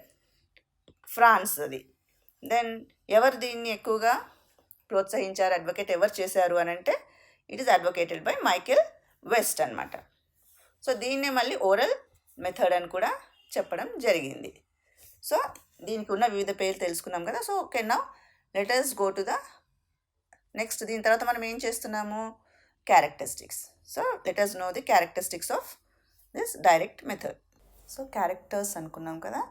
ఫ్రాన్స్ అది. దెన్ ఎవరు దీన్ని ఎక్కువగా ప్రోత్సహించారు, అడ్వకేట్ ఎవరు చేశారు అని అంటే it is advocated by Michael west అనమాట. సో దీన్నే మళ్ళీ ఓరల్ మెథడ్ అని కూడా చెప్పడం జరిగింది. సో దీనికి ఉన్న వివిధ పేర్లు తెలుసుకున్నాం కదా. So okay, now let us go to the next. దీని తర్వాత మనం ఏం చేస్తున్నాము? Characteristics. So let us know the characteristics of this direct method. So characters అనుకున్నాం కదా.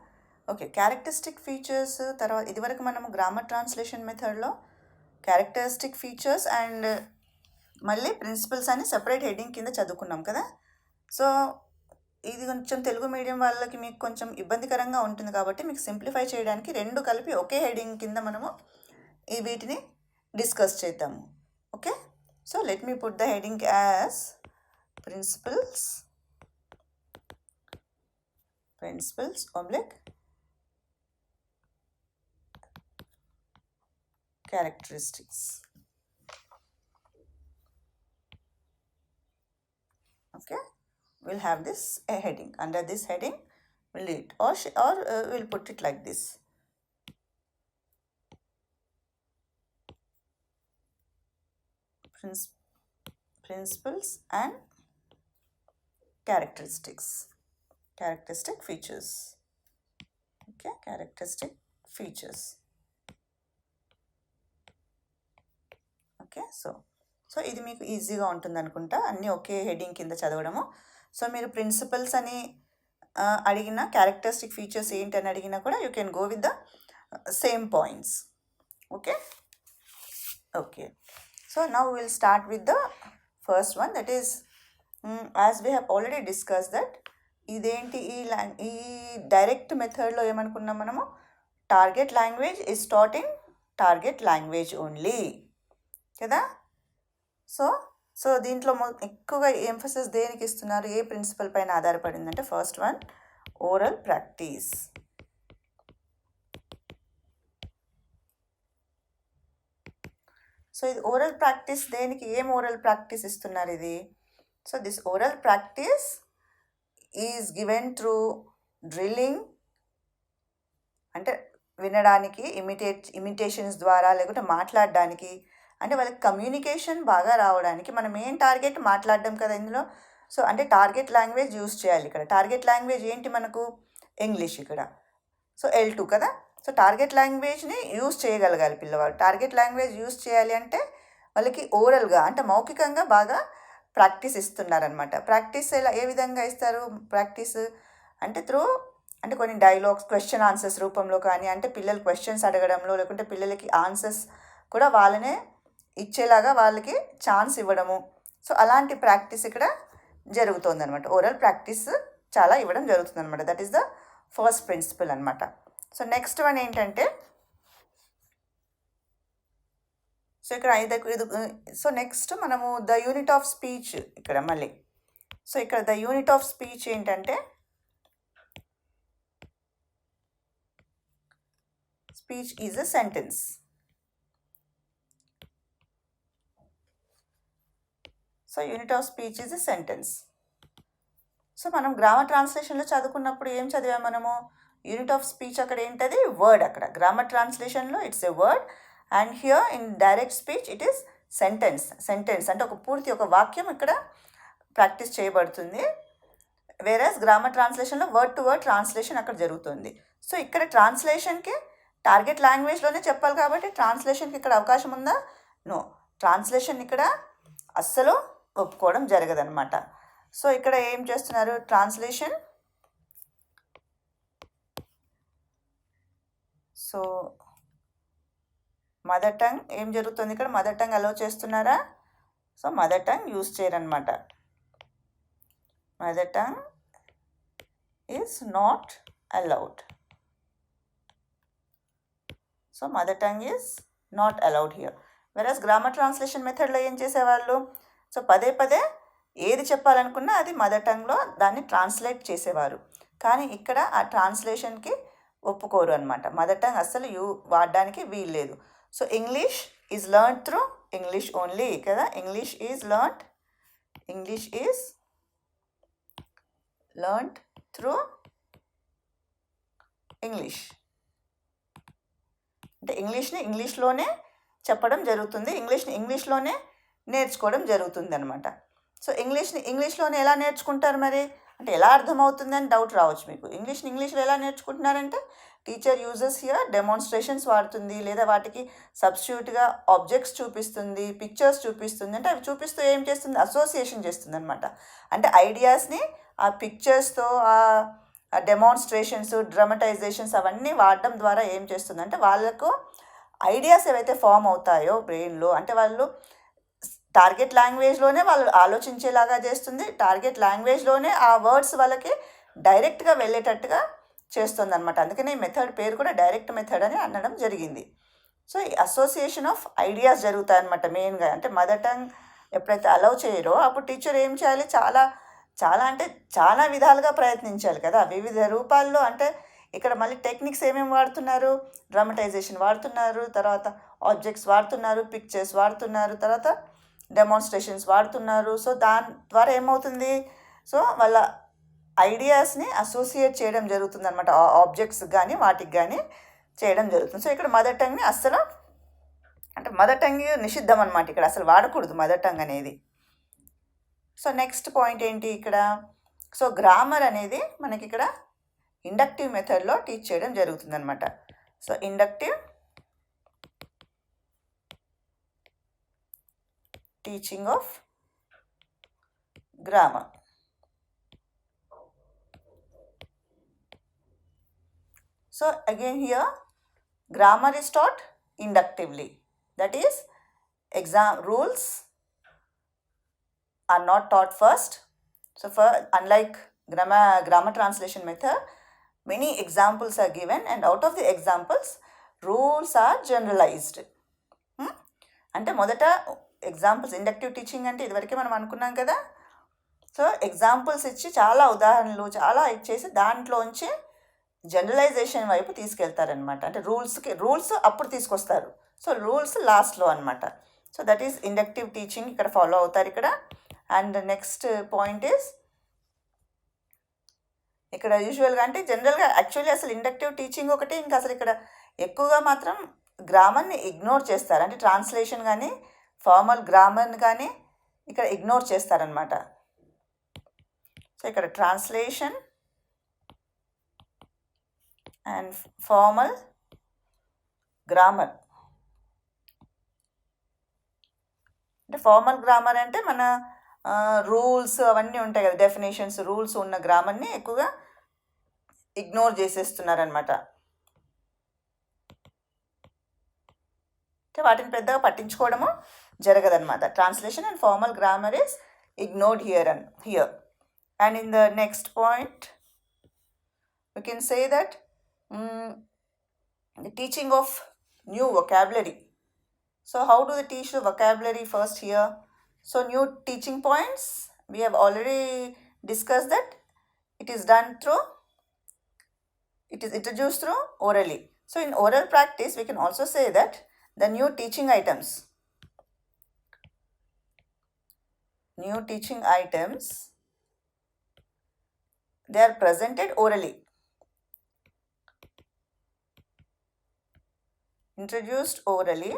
ఓకే, క్యారెక్టరిస్టిక్ ఫీచర్స్ తర్వాత ఇదివరకు మనము గ్రామర్ ట్రాన్స్లేషన్ మెథడ్లో క్యారెక్టరిస్టిక్ ఫీచర్స్ అండ్ మళ్ళీ ప్రిన్సిపల్స్ అని సెపరేట్ హెడ్డింగ్ కింద చదువుకున్నాం కదా. సో ఇది కొంచెం తెలుగు మీడియం వాళ్ళకి మీకు కొంచెం ఇబ్బందికరంగా ఉంటుంది కాబట్టి మీకు సింప్లిఫై చేయడానికి రెండు కలిపి ఒకే హెడ్డింగ్ కింద మనము ఈ వీటిని డిస్కస్ చేద్దాము. Okay, so let me put the heading as principles oblique characteristics. Okay, we'll have this a heading. Under this heading we'll do it, or we'll put it like this. Principles and characteristic features. Okay, characteristic features. Okay, so ఇది మీకు ఈజీగా ఉంటుంది అనుకుంటా, అన్నీ ఒకే heading కింద చదవడము. So మీరు principles అని అడిగిన, క్యారెక్టరిస్టిక్ ఫీచర్స్ ఏంటి అని అడిగినా కూడా you can go with the same points. Okay, so now will start with the first one, that is as we have already discuss that. ఇదేంటి, ఈ డైరెక్ట్ మెథడ్లో ఏమనుకున్నాం మనము, target language is taught in target language only కదా. So దీంట్లో ఎక్కువగా emphasis దేనికి ఇస్తున్నారు, ఏ ప్రిన్సిపల్ పైన ఆధారపడిందంటే first one oral practice. So ఇది ఓరల్ ప్రాక్టీస్, దేనికి, ఏం ఓరల్ ప్రాక్టీస్ ఇస్తున్నారు ఇది. So this oral practice is given through drilling, అంటే వినడానికి, ఇమిటేషన్స్ ద్వారా, లేకుంటే మాట్లాడడానికి, అంటే వాళ్ళకి కమ్యూనికేషన్ బాగా రావడానికి. మనం ఏం టార్గెట్ మాట్లాడడం కదా ఇందులో. సో అంటే టార్గెట్ లాంగ్వేజ్ యూజ్ చేయాలి ఇక్కడ. టార్గెట్ లాంగ్వేజ్ ఏంటి మనకు, ఇంగ్లీష్ ఇక్కడ. సో L2 కదా. సో టార్గెట్ లాంగ్వేజ్ని యూజ్ చేయగలగాలి పిల్లవాళ్ళు. టార్గెట్ లాంగ్వేజ్ యూజ్ చేయాలి అంటే వాళ్ళకి ఓరల్గా, అంటే మౌఖికంగా బాగా ప్రాక్టీస్ ఇస్తున్నారనమాట. ప్రాక్టీస్ ఏ విధంగా ఇస్తారు ప్రాక్టీస్ అంటే త్రూ, అంటే కొన్ని డైలాగ్స్, క్వశ్చన్ ఆన్సర్స్ రూపంలో కానీ, అంటే పిల్లలు క్వశ్చన్స్ అడగడంలో, లేకుంటే పిల్లలకి ఆన్సర్స్ కూడా వాళ్ళనే ఇచ్చేలాగా వాళ్ళకి ఛాన్స్ ఇవ్వడము. సో అలాంటి ప్రాక్టీస్ ఇక్కడ జరుగుతుంది అనమాట. ఓరల్ ప్రాక్టీస్ చాలా ఇవ్వడం జరుగుతుంది అనమాట. That is the first principle అనమాట. సో నెక్స్ట్ వన్ ఏంటంటే, సో ఇక్కడ సో నెక్స్ట్ మనము ద యూనిట్ ఆఫ్ స్పీచ్ ఇక్కడ మళ్ళీ. సో ఇక్కడ ద యూనిట్ ఆఫ్ స్పీచ్ ఏంటంటే, speech is a sentence. So unit of speech is a sentence. So మనం grammar ట్రాన్స్లేషన్లో చదువుకున్నప్పుడు ఏం చదివాము మనము, యూనిట్ ఆఫ్ స్పీచ్ అక్కడ ఏంటది, వర్డ్. అక్కడ గ్రామర్ ట్రాన్స్లేషన్లో it's a word, and here in direct speech it is sentence. అంటే ఒక వాక్యం ఇక్కడ ప్రాక్టీస్ చేయబడుతుంది. వేరేస్ గ్రామర్ ట్రాన్స్లేషన్లో వర్డ్ టు వర్డ్ ట్రాన్స్లేషన్ అక్కడ జరుగుతుంది. సో ఇక్కడ ట్రాన్స్లేషన్కి టార్గెట్ లాంగ్వేజ్లోనే చెప్పాలి కాబట్టి ట్రాన్స్లేషన్కి ఇక్కడ అవకాశం ఉందా, నో. ట్రాన్స్లేషన్ ఇక్కడ అస్సలు ఒప్పుకోవడం జరగదనమాట. సో ఇక్కడ ఏం చేస్తున్నారు, ట్రాన్స్లేషన్. సో మదర్ టంగ్ ఏం జరుగుతుంది ఇక్కడ, మదర్ టంగ్ అలౌ చేస్తున్నారా. సో మదర్ టంగ్ యూజ్ చేయరనమాట. Mother tongue is not allowed. So mother tongue is not allowed here. Versus grammar translation మెథడ్లో ఏం చేసేవాళ్ళు, సో పదే పదే ఏది చెప్పాలనుకున్నా అది మదర్ టంగ్లో దాన్ని ట్రాన్స్లేట్ చేసేవారు. కానీ ఇక్కడ ఆ ట్రాన్స్లేషన్కి ఒప్పుకోరు అనమాట. మదర్ టంగ్ అస్సలు వాడడానికి వీల్లేదు. So English is learn through English only కదా. English is learned through English. అంటే ఇంగ్లీష్ని ఇంగ్లీష్లోనే చెప్పడం జరుగుతుంది, ఇంగ్లీష్ని ఇంగ్లీష్లోనే నేర్చుకోవడం జరుగుతుంది అనమాట. సో ఇంగ్లీష్ని ఇంగ్లీష్లోనే ఎలా నేర్చుకుంటారు మరి, అంటే ఎలా అర్థమవుతుంది అని డౌట్ రావచ్చు మీకు. ఇంగ్లీష్ని ఇంగ్లీష్లో ఎలా నేర్చుకుంటున్నారంటే, టీచర్ యూజెస్ హియర్ డెమాన్స్ట్రేషన్స్ వాడుతుంది, లేదా వాటికి సబ్స్టిట్యూట్గా ఆబ్జెక్ట్స్ చూపిస్తుంది, పిక్చర్స్ చూపిస్తుంది. అంటే అవి చూపిస్తూ ఏం చేస్తుంది, అసోసియేషన్ చేస్తుంది అనమాట. అంటే ఐడియాస్ని ఆ పిక్చర్స్తో, ఆ డెమాన్స్ట్రేషన్స్, డ్రమటైజేషన్స్ అవన్నీ వాడడం ద్వారా ఏం చేస్తుందంటే వాళ్ళకు ఐడియాస్ ఏవైతే ఫామ్ అవుతాయో బ్రెయిన్లో, అంటే వాళ్ళు టార్గెట్ లాంగ్వేజ్లోనే వాళ్ళు ఆలోచించేలాగా చేస్తుంది, టార్గెట్ లాంగ్వేజ్లోనే ఆ వర్డ్స్ వాళ్ళకి డైరెక్ట్గా వెళ్ళేటట్టుగా చేస్తుంది అనమాట. అందుకనే ఈ మెథడ్ పేరు కూడా డైరెక్ట్ మెథడ్ అని అనడం జరిగింది. సో ఈ అసోసియేషన్ ఆఫ్ ఐడియాస్ జరుగుతాయన్నమాట మెయిన్గా. అంటే మదర్ టంగ్ ఎప్పుడైతే అలౌ చేయరో అప్పుడు టీచర్ ఏం చేయాలి, చాలా చాలా అంటే చాలా విధాలుగా ప్రయత్నించాలి కదా, వివిధ రూపాల్లో. అంటే ఇక్కడ మళ్ళీ టెక్నిక్స్ ఏమేమి వాడుతున్నారు, డ్రామటైజేషన్ వాడుతున్నారు, తర్వాత ఆబ్జెక్ట్స్ వాడుతున్నారు, పిక్చర్స్ వాడుతున్నారు, తర్వాత డెమాన్స్ట్రేషన్స్ వాడుతున్నారు. సో దాని ద్వారా ఏమవుతుంది, సో వాళ్ళ ఐడియాస్ని అసోసియేట్ చేయడం జరుగుతుంది అనమాట, ఆబ్జెక్ట్స్ కానీ వాటికి కానీ చేయడం జరుగుతుంది. సో ఇక్కడ మదర్ టంగ్ని అస్సలు, అంటే మదర్ టంగ్ నిషిద్ధం అనమాట, ఇక్కడ అసలు వాడకూడదు మదర్ టంగ్ అనేది. సో నెక్స్ట్ పాయింట్ ఏంటి ఇక్కడ, సో గ్రామర్ అనేది మనకి ఇక్కడ ఇండక్టివ్ మెథడ్లో టీచ్ చేయడం జరుగుతుంది అనమాట. So inductive teaching of grammar. So again here grammar is taught inductively, that is exam rules are not taught first. So for unlike grammar translation method, many examples are given and out of the examples rules are generalized. అంటే మొదట examples, inductive teaching అంటే ఇదివరకే మనం అనుకున్నాం కదా. So examples ఇచ్చి చాలా ఉదాహరణలు చాలా ఇచ్చేసి దాంట్లోంచి జనరలైజేషన్ వైపు తీసుకెళ్తారనమాట. అంటే రూల్స్ అప్పుడు తీసుకొస్తారు, సో రూల్స్ లాస్ట్లో అనమాట. So that is inductive teaching ఇక్కడ ఫాలో అవుతారు ఇక్కడ. అండ్ నెక్స్ట్ పాయింట్ ఈస్ ఇక్కడ యూజువల్గా అంటే జనరల్గా యాక్చువల్లీ అసలు ఇండక్టివ్ టీచింగ్ ఒకటి, ఇంకా అసలు ఇక్కడ ఎక్కువగా మాత్రం గ్రామర్ని ఇగ్నోర్ చేస్తారు. అంటే ట్రాన్స్లేషన్ కానీ ఫార్మల్ గ్రామర్ని కానీ ఇక్కడ ఇగ్నోర్ చేస్తారనమాట. సో ఇక్కడ ట్రాన్స్లేషన్ అండ్ ఫార్మల్ గ్రామర్. అంటే ఫార్మల్ గ్రామర్ అంటే మన రూల్స్ అవన్నీ ఉంటాయి కదా, డెఫినేషన్స్, రూల్స్ ఉన్న గ్రామర్ని ఎక్కువగా ఇగ్నోర్ చేసేస్తున్నారనమాట. అంటే వాటిని పెద్దగా పట్టించుకోవడము జరగదనమాట. Translation and formal grammar is ignored here. And in the next point we can say that the teaching of new vocabulary. So how do they teach the vocabulary first here? So new teaching points, we have already discussed that it is introduced through orally. So in oral practice we can also say that the new teaching items they are presented orally, introduced orally,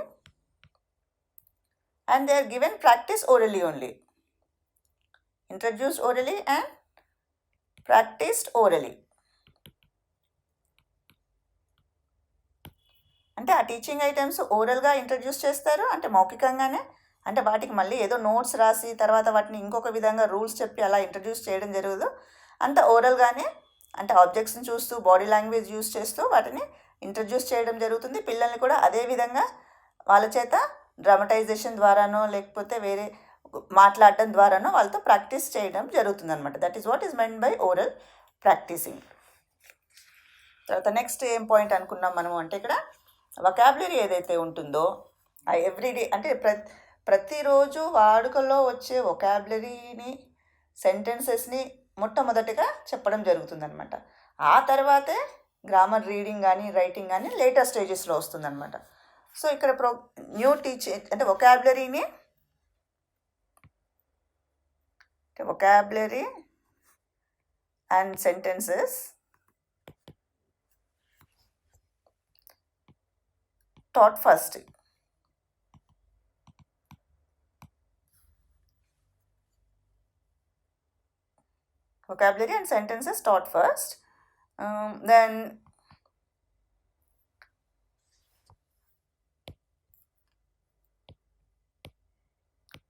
and they are given practice orally only. Introduced orally and practiced orally. అంటే ఆ teaching items ఓరల్గా introduce చేస్తారు, అంటే మౌఖికంగానే. అంటే వాటికి మళ్ళీ ఏదో notes రాసి తర్వాత వాటిని ఇంకొక విధంగా రూల్స్ చెప్పి అలా ఇంట్రడ్యూస్ చేయడం జరగదు. అంత ఓరల్గానే, అంటే ఆబ్జెక్ట్స్ని చూస్తూ బాడీ లాంగ్వేజ్ యూస్ చేస్తూ వాటిని ఇంట్రడ్యూస్ చేయడం జరుగుతుంది. పిల్లల్ని కూడా అదే విధంగా వాళ్ళ చేత డ్రామటైజేషన్ ద్వారానో లేకపోతే వేరే మాట్లాడటం ద్వారానో వాళ్ళతో ప్రాక్టీస్ చేయడం జరుగుతుంది అనమాట. That is what is meant by oral practising. తర్వాత నెక్స్ట్ ఏం పాయింట్ అనుకున్నాం మనము అంటే ఇక్కడ వొకాబులరీ ఏదైతే ఉంటుందో ఆ ఎవ్రీడే, అంటే ప్రతిరోజు వాడుకలో వచ్చే వొకాబులరీని, సెంటెన్సెస్ని మొట్టమొదటిగా చెప్పడం జరుగుతుందనమాట. ఆ తర్వాతే గ్రామర్ రీడింగ్ కానీ రైటింగ్ కానీ లేటర్ స్టేజెస్లో వస్తుందన్నమాట. సో ఇక్కడ న్యూ టీచింగ్ అంటే vocabulary and sentences taught first. Vocabulary and sentences taught first. Then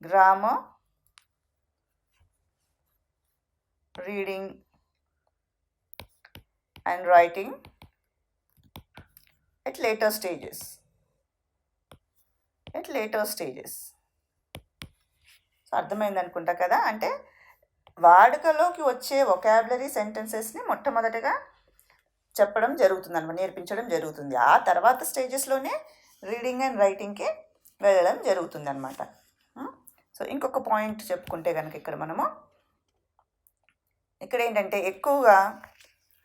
grammar, reading and writing at later stages. at later stages. So అర్థమైంది అనుకుంటా కదా. అంటే వాడుకలోకి వచ్చే వొకాబులరీ సెంటెన్సెస్ని మొట్టమొదటిగా చెప్పడం జరుగుతుంది అనమాట, నేర్పించడం జరుగుతుంది. ఆ తర్వాత స్టేజెస్లోనే రీడింగ్ అండ్ రైటింగ్కి వెళ్ళడం జరుగుతుంది అనమాట. సో ఇంకొక పాయింట్ చెప్పుకుంటే కనుక ఇక్కడ ఏంటంటే ఎక్కువగా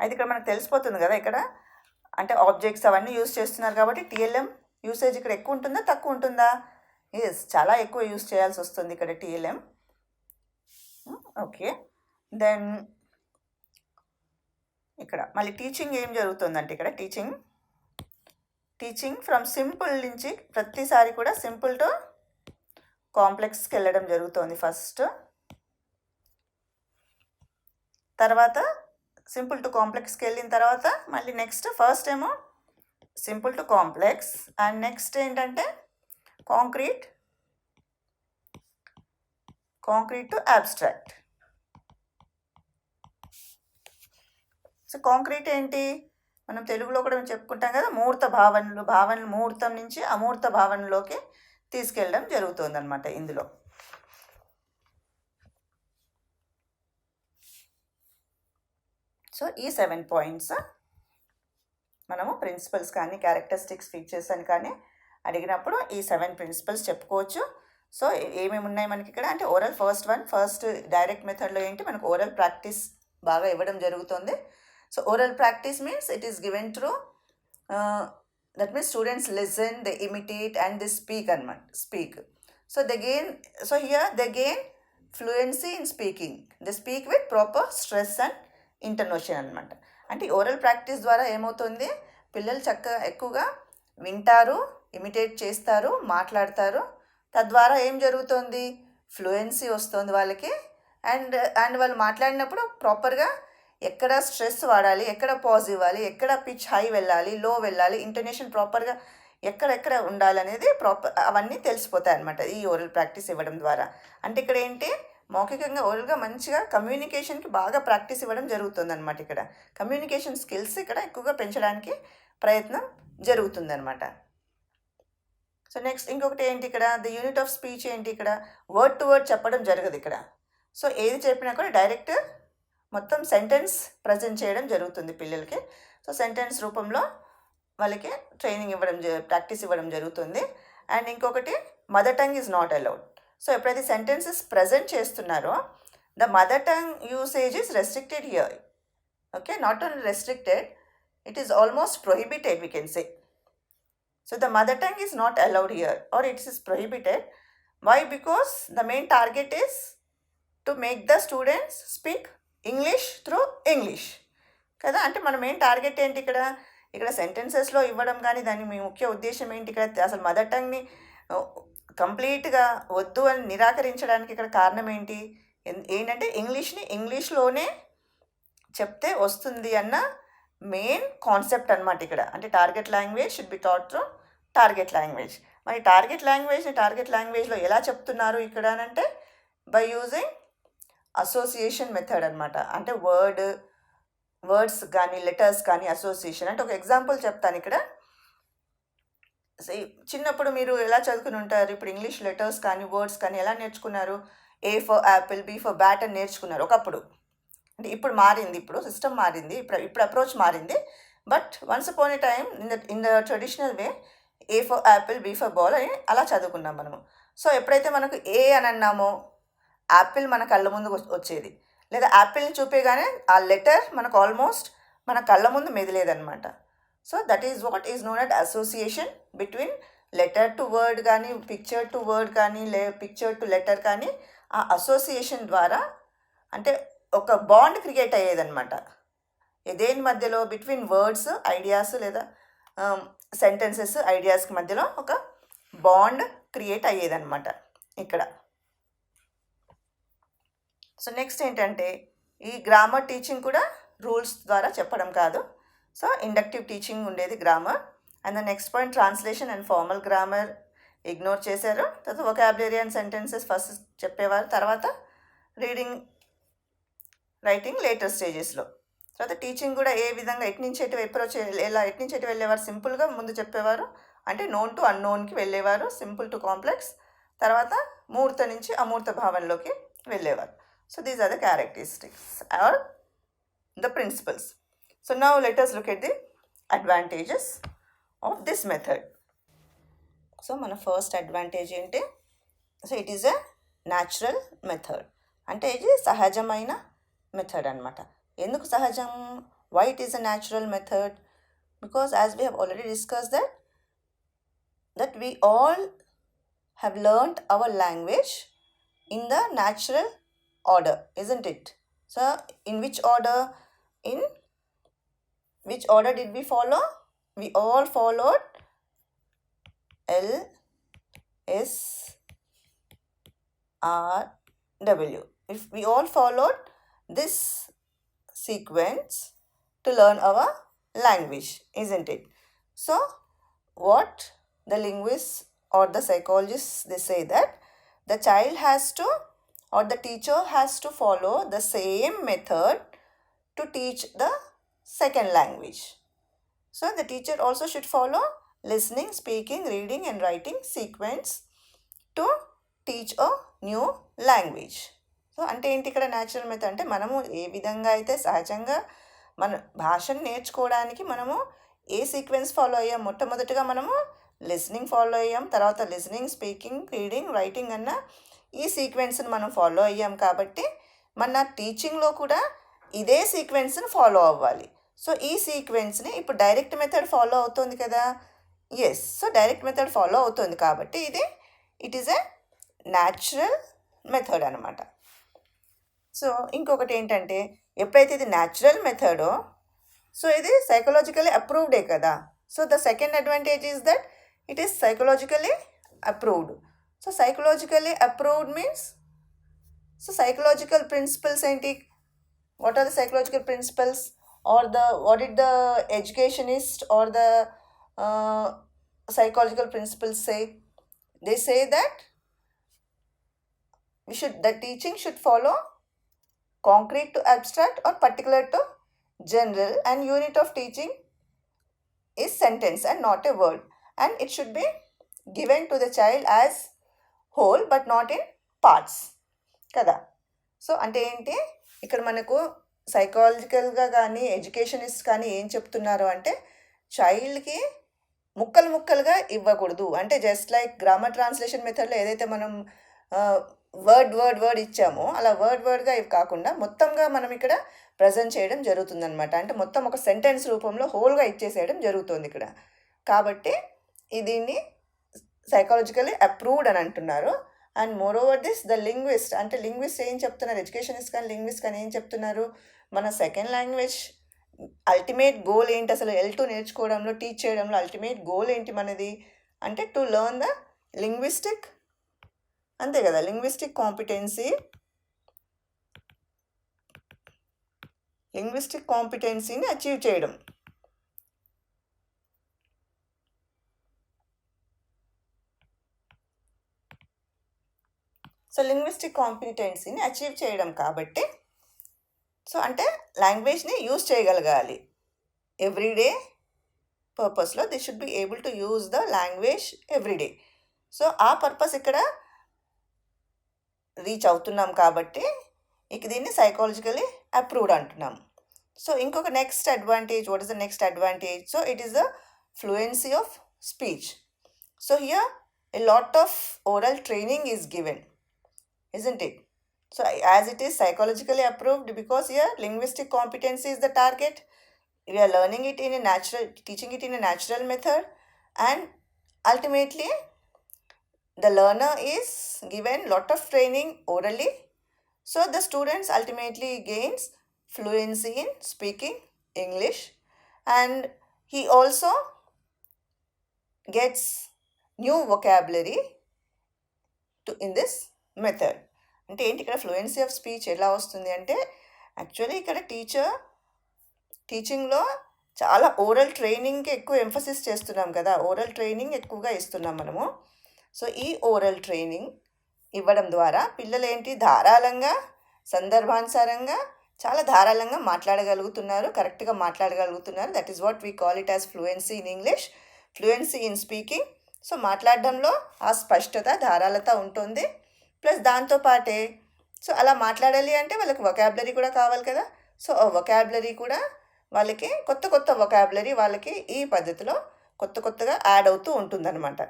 అది ఇక్కడ మనకు తెలిసిపోతుంది కదా. ఇక్కడ అంటే ఆబ్జెక్ట్స్ అవన్నీ యూజ్ చేస్తున్నారు కాబట్టి టీఎల్ఎం యూసేజ్ ఇక్కడ ఎక్కువ ఉంటుందా తక్కువ ఉంటుందా? ఎస్, చాలా ఎక్కువ యూజ్ చేయాల్సి వస్తుంది ఇక్కడ టీఎల్ఎం. ఓకే, దెన్ ఇక్కడ మళ్ళీ టీచింగ్ ఏం జరుగుతుందంటే ఇక్కడ టీచింగ్ ఫ్రమ్ సింపుల్ నుంచి ప్రతిసారి కూడా సింపుల్ టు కాంప్లెక్స్కి వెళ్ళడం జరుగుతుంది ఫస్ట్. తర్వాత సింపుల్ టు కాంప్లెక్స్కి వెళ్ళిన తర్వాత మళ్ళీ నెక్స్ట్ ఫస్ట్ ఏమో simple to complex and next ఏంటంటే concrete to abstract. So concrete ఏంటి, మనం తెలుగులో కూడా చెప్పుకుంటాం కదా, మూర్త భావనలు ముహూర్తం నుంచి అమూర్త భావనలోకి తీసుకెళ్ళడం జరుగుతుంది అనమాట ఇందులో. సో ఈ 7 పాయింట్స్ మనము ప్రిన్సిపల్స్ కానీ క్యారెక్టరిస్టిక్స్ ఫీచర్స్ అని కానీ అడిగినప్పుడు ఈ 7 ప్రిన్సిపల్స్ చెప్పుకోవచ్చు. సో ఏమేమి ఉన్నాయి మనకి ఇక్కడ అంటే ఓరల్ ఫస్ట్ డైరెక్ట్ మెథడ్లో ఏంటి మనకు ఓరల్ ప్రాక్టీస్ బాగా ఇవ్వడం జరుగుతుంది. So oral practice means it is given through that means students listen, they imitate and they speak. So here they gain fluency in speaking, they speak with proper stress and intonation అనమాట. అంటే oral practice ద్వారా ఏమవుతుంది, పిల్లలు చక్కగా ఎక్కువగా వింటారు, imitate చేస్తారు, మాట్లాడతారు. తద్వారా ఏం జరుగుతుంది, ఫ్లూయెన్సీ వస్తుంది వాళ్ళకి. అండ్ వాళ్ళు మాట్లాడినప్పుడు ప్రాపర్గా ఎక్కడ స్ట్రెస్ వాడాలి, ఎక్కడ పాజ్ ఇవ్వాలి, ఎక్కడ పిచ్ హై వెళ్ళాలి, లో వెళ్ళాలి, ఇంటర్నేషన్ ప్రాపర్గా ఎక్కడెక్కడ ఉండాలి అనేది అవన్నీ తెలిసిపోతాయి అనమాట ఈ ఓరల్ ప్రాక్టీస్ ఇవ్వడం ద్వారా. అంటే ఇక్కడ ఏంటి, మౌఖికంగా ఓరల్గా మంచిగా కమ్యూనికేషన్కి బాగా ప్రాక్టీస్ ఇవ్వడం జరుగుతుంది అనమాట. ఇక్కడ కమ్యూనికేషన్ స్కిల్స్ ఇక్కడ ఎక్కువగా పెంచడానికి ప్రయత్నం జరుగుతుందన్నమాట. సో నెక్స్ట్ ఇంకొకటి ఏంటి, ఇక్కడ ద యూనిట్ ఆఫ్ స్పీచ్ ఏంటి, ఇక్కడ వర్డ్ టు వర్డ్ చెప్పడం జరగదు ఇక్కడ. సో ఏది చెప్పినా కూడా డైరెక్ట్ మొత్తం సెంటెన్స్ ప్రజెంట్ చేయడం జరుగుతుంది పిల్లలకి. సో సెంటెన్స్ రూపంలో వాళ్ళకి ట్రైనింగ్ ప్రాక్టీస్ ఇవ్వడం జరుగుతుంది. అండ్ ఇంకొకటి mother tongue is not allowed. So ఎప్పుడైతే సెంటెన్సెస్ ప్రజెంట్ చేస్తున్నారో the mother tongue usage is restricted here. Okay, not only restricted, it is almost prohibited, we can say. So the mother tongue is not allowed here, or it is prohibited. Why? Because the main target is to make the students speak English through English కదా. అంటే మన main target ఏంటి ఇక్కడ సెంటెన్సెస్లో ఇవ్వడం కానీ దాని మీ ముఖ్య ఉద్దేశం ఏంటి, ఇక్కడ అసలు మదర్ టంగ్ని కంప్లీట్గా వద్దు అని నిరాకరించడానికి ఇక్కడ కారణం ఏంటంటే ఇంగ్లీష్లోనే చెప్తే వస్తుంది అన్న మెయిన్ కాన్సెప్ట్ అనమాట ఇక్కడ. అంటే target language should be taught through target language. మరి టార్గెట్ లాంగ్వేజ్లో ఎలా చెప్తున్నారు ఇక్కడ అంటే బై యూజింగ్ అసోసియేషన్ మెథడ్ అనమాట. అంటే వర్డ్స్ కానీ లెటర్స్ కానీ అసోసియేషన్. అంటే ఒక ఎగ్జాంపుల్ చెప్తాను ఇక్కడ. చిన్నప్పుడు మీరు ఎలా చదువుకుని ఉంటారు, ఇప్పుడు ఇంగ్లీష్ లెటర్స్ కానీ వర్డ్స్ కానీ ఎలా నేర్చుకున్నారు, A for apple, B for bat అని నేర్చుకున్నారు ఒకప్పుడు. అంటే ఇప్పుడు మారింది, ఇప్పుడు సిస్టమ్ మారింది, ఇప్పుడు అప్రోచ్ మారింది. But once upon a time in the traditional way A for apple, B for ball అని అలా చదువుకున్నాం మనము. సో ఎప్పుడైతే మనకు ఏ అని అన్నామో యాపిల్ మన కళ్ళ ముందు వచ్చేది, లేదా యాపిల్ని చూపేగానే ఆ లెటర్ మనకు ఆల్మోస్ట్ మన కళ్ళ ముందు మెదిలేదనమాట. So that is what is known at association between letter to word కానీ పిక్చర్ టు వర్డ్ కానీ పిక్చర్ టు లెటర్ కానీ ఆ అసోసియేషన్ ద్వారా అంటే ఒక బాండ్ క్రియేట్ అయ్యేదన్నమాట. దేని మధ్యలో, బిట్వీన్ వర్డ్స్ ఐడియాస్ లేదా సెంటెన్సెస్ ఐడియాస్కి మధ్యలో ఒక బాండ్ క్రియేట్ అయ్యేదన్నమాట ఇక్కడ. సో నెక్స్ట్ ఏంటంటే ఈ గ్రామర్ టీచింగ్ కూడా రూల్స్ ద్వారా చెప్పడం కాదు. సో ఇండక్టివ్ టీచింగ్ ఉండేది grammar. And the next point translation and formal grammar ignore చేశారు. తర్వాత వొకాబులరీ అండ్ సెంటెన్సెస్ ఫస్ట్ చెప్పేవారు, తర్వాత రీడింగ్ రైటింగ్ లేటర్ స్టేజెస్లో. తర్వాత టీచింగ్ కూడా ఏ విధంగా ఎట్నుంచి ఎటు వెళ్ళేవారు, సింపుల్గా ముందు చెప్పేవారు, అంటే నోన్ టు అన్నోన్కి వెళ్ళేవారు, సింపుల్ టు కాంప్లెక్స్, తర్వాత మూర్త నుంచి అమూర్త భావనలోకి వెళ్ళేవారు. So these are the characteristics are the principles. So now let us look at the advantages of this method. So మన ఫస్ట్ అడ్వాంటేజ్ ఏంటి? So it is a natural method. అంటే ఇది సహజమైన మెథడ్ అనమాట. ఎందుకు సహజం? Why it is a natural method? Because as we have already discuss that we all have learned our language in the natural order, isn't it? So in which order? In which order did we follow? We all followed L, S, R, W. If we all followed this sequence to learn our language, isn't it? So what the linguists or the psychologists, they say that the child has to, or the teacher has to follow the same method to teach the second language. So the teacher also should follow listening, speaking, reading and writing sequence to teach a new language. So అంటే ఏంటి ఇక్కడ natural method అంటే మనము ఏ విధంగా అయితే సహజంగా మన భాషను నేర్చుకోవడానికి మనము ఏ సీక్వెన్స్ ఫాలో అయ్యాం? మొట్టమొదటిగా మనము లిసనింగ్ ఫాలో అయ్యాం, తర్వాత లిసనింగ్, స్పీకింగ్, రీడింగ్, రైటింగ్ అన్న ఈ సీక్వెన్స్ని మనం ఫాలో అయ్యాం. కాబట్టి మన టీచింగ్లో కూడా ఇదే సీక్వెన్స్ని ఫాలో అవ్వాలి. సో ఈ సీక్వెన్స్ని ఇప్పుడు డైరెక్ట్ మెథడ్ ఫాలో అవుతుంది కదా. Yes, so direct method follow అవుతుంది కాబట్టి it is a natural method అనమాట. సో ఇంకొకటి ఏంటంటే ఎప్పుడైతే ఇది న్యాచురల్ మెథడో సో ఇది సైకలాజికలీ అప్రూవ్డే కదా. So the second advantage is that it is psychologically approved. So psychologically approved means, so psychological principles enti, what are the psychological principles, or what did the educationist or the psychological principles say? They say that the teaching should follow concrete to abstract or particular to general, and unit of teaching is sentence and not a word, and it should be given to the child as whole but not in parts కదా. So అంటే ఏంటి ఇక్కడ మనకు సైకాలజికల్గా కానీ educationist కానీ ఏం చెప్తున్నారు అంటే చైల్డ్కి ముక్కలు ముక్కలుగా ఇవ్వకూడదు. అంటే జస్ట్ లైక్ గ్రామర్ ట్రాన్స్లేషన్ మెథడ్లో ఏదైతే మనం వర్డ్ ఇచ్చామో అలా వర్డ్గా ఇవి కాకుండా మొత్తంగా మనం ఇక్కడ ప్రజెంట్ చేయడం జరుగుతుందన్నమాట. అంటే మొత్తం ఒక సెంటెన్స్ రూపంలో హోల్గా ఇచ్చేసేయడం జరుగుతుంది ఇక్కడ. కాబట్టి దీన్ని సైకాలజికలీ అప్రూవ్డ్ అని అంటున్నారు. And more over this the linguist, అంటే లింగ్విస్ట్ ఏం చెప్తున్నారు, ఎడ్యుకేషనిస్ట్ కానీ లింగ్విస్ట్ కానీ ఏం చెప్తున్నారు, మన సెకండ్ లాంగ్వేజ్ అల్టిమేట్ గోల్ ఏంటి, అసలు L2 నేర్చుకోవడంలో టీచ్ చేయడంలో అల్టిమేట్ గోల్ ఏంటి మనది అంటే టు లెర్న్ ద లింగ్విస్టిక్, అంతే కదా, లింగ్విస్టిక్ కాంపిటెన్సీని అచీవ్ చేయడం. సో లింగ్విస్టిక్ కాంపిటెన్సీని అచీవ్ చేయడం కాబట్టి సో అంటే లాంగ్వేజ్ని యూజ్ చేయగలగాలి ఎవ్రీడే పర్పస్లో. They should be able to use the language everyday. So ఆ పర్పస్ ఇక్కడ రీచ్ అవుతున్నాం కాబట్టి ఇక దీన్ని సైకాలజికలీ అప్రూవ్డ్ అంటున్నాం. సో ఇంకొక next advantage, what is the next advantage? So it is the fluency of speech. So here a lot of oral training is given, isn't it? So as it is psychologically approved, because here linguistic competency is the target, we are learning it in a natural, teaching it in a natural method, and ultimately the learner is given lot of training orally. So the students ultimately gains fluency in speaking English, and he also gets new vocabulary in this method. అంటే ఏంటి ఇక్కడ fluency of speech ఎలా వస్తుంది అంటే actually ఇక్కడ టీచింగ్లో చాలా oral ట్రైనింగ్కి ఎక్కువ ఎంఫసిస్ చేస్తున్నాం కదా, ఓరల్ ట్రైనింగ్ ఎక్కువగా ఇస్తున్నాం మనము. సో ఈ ఓరల్ ట్రైనింగ్ ఇవ్వడం ద్వారా పిల్లలు ఏంటి ధారాళంగా, సందర్భానుసారంగా చాలా ధారాళంగా మాట్లాడగలుగుతున్నారు, కరెక్ట్గా మాట్లాడగలుగుతున్నారు. That is what we call it as fluency in English. Fluency in speaking. So మాట్లాడడంలో ఆ స్పష్టత, ధారాళత ఉంటుంది. ప్లస్ దాంతోపాటే సో అలా మాట్లాడాలి అంటే వాళ్ళకి వొకాబులరీ కూడా కావాలి కదా. సో ఆ వొకాబులరీ కూడా వాళ్ళకి కొత్త కొత్త వొకాబులరీ వాళ్ళకి ఈ పద్ధతిలో కొత్తగా యాడ్ అవుతూ ఉంటుందన్నమాట.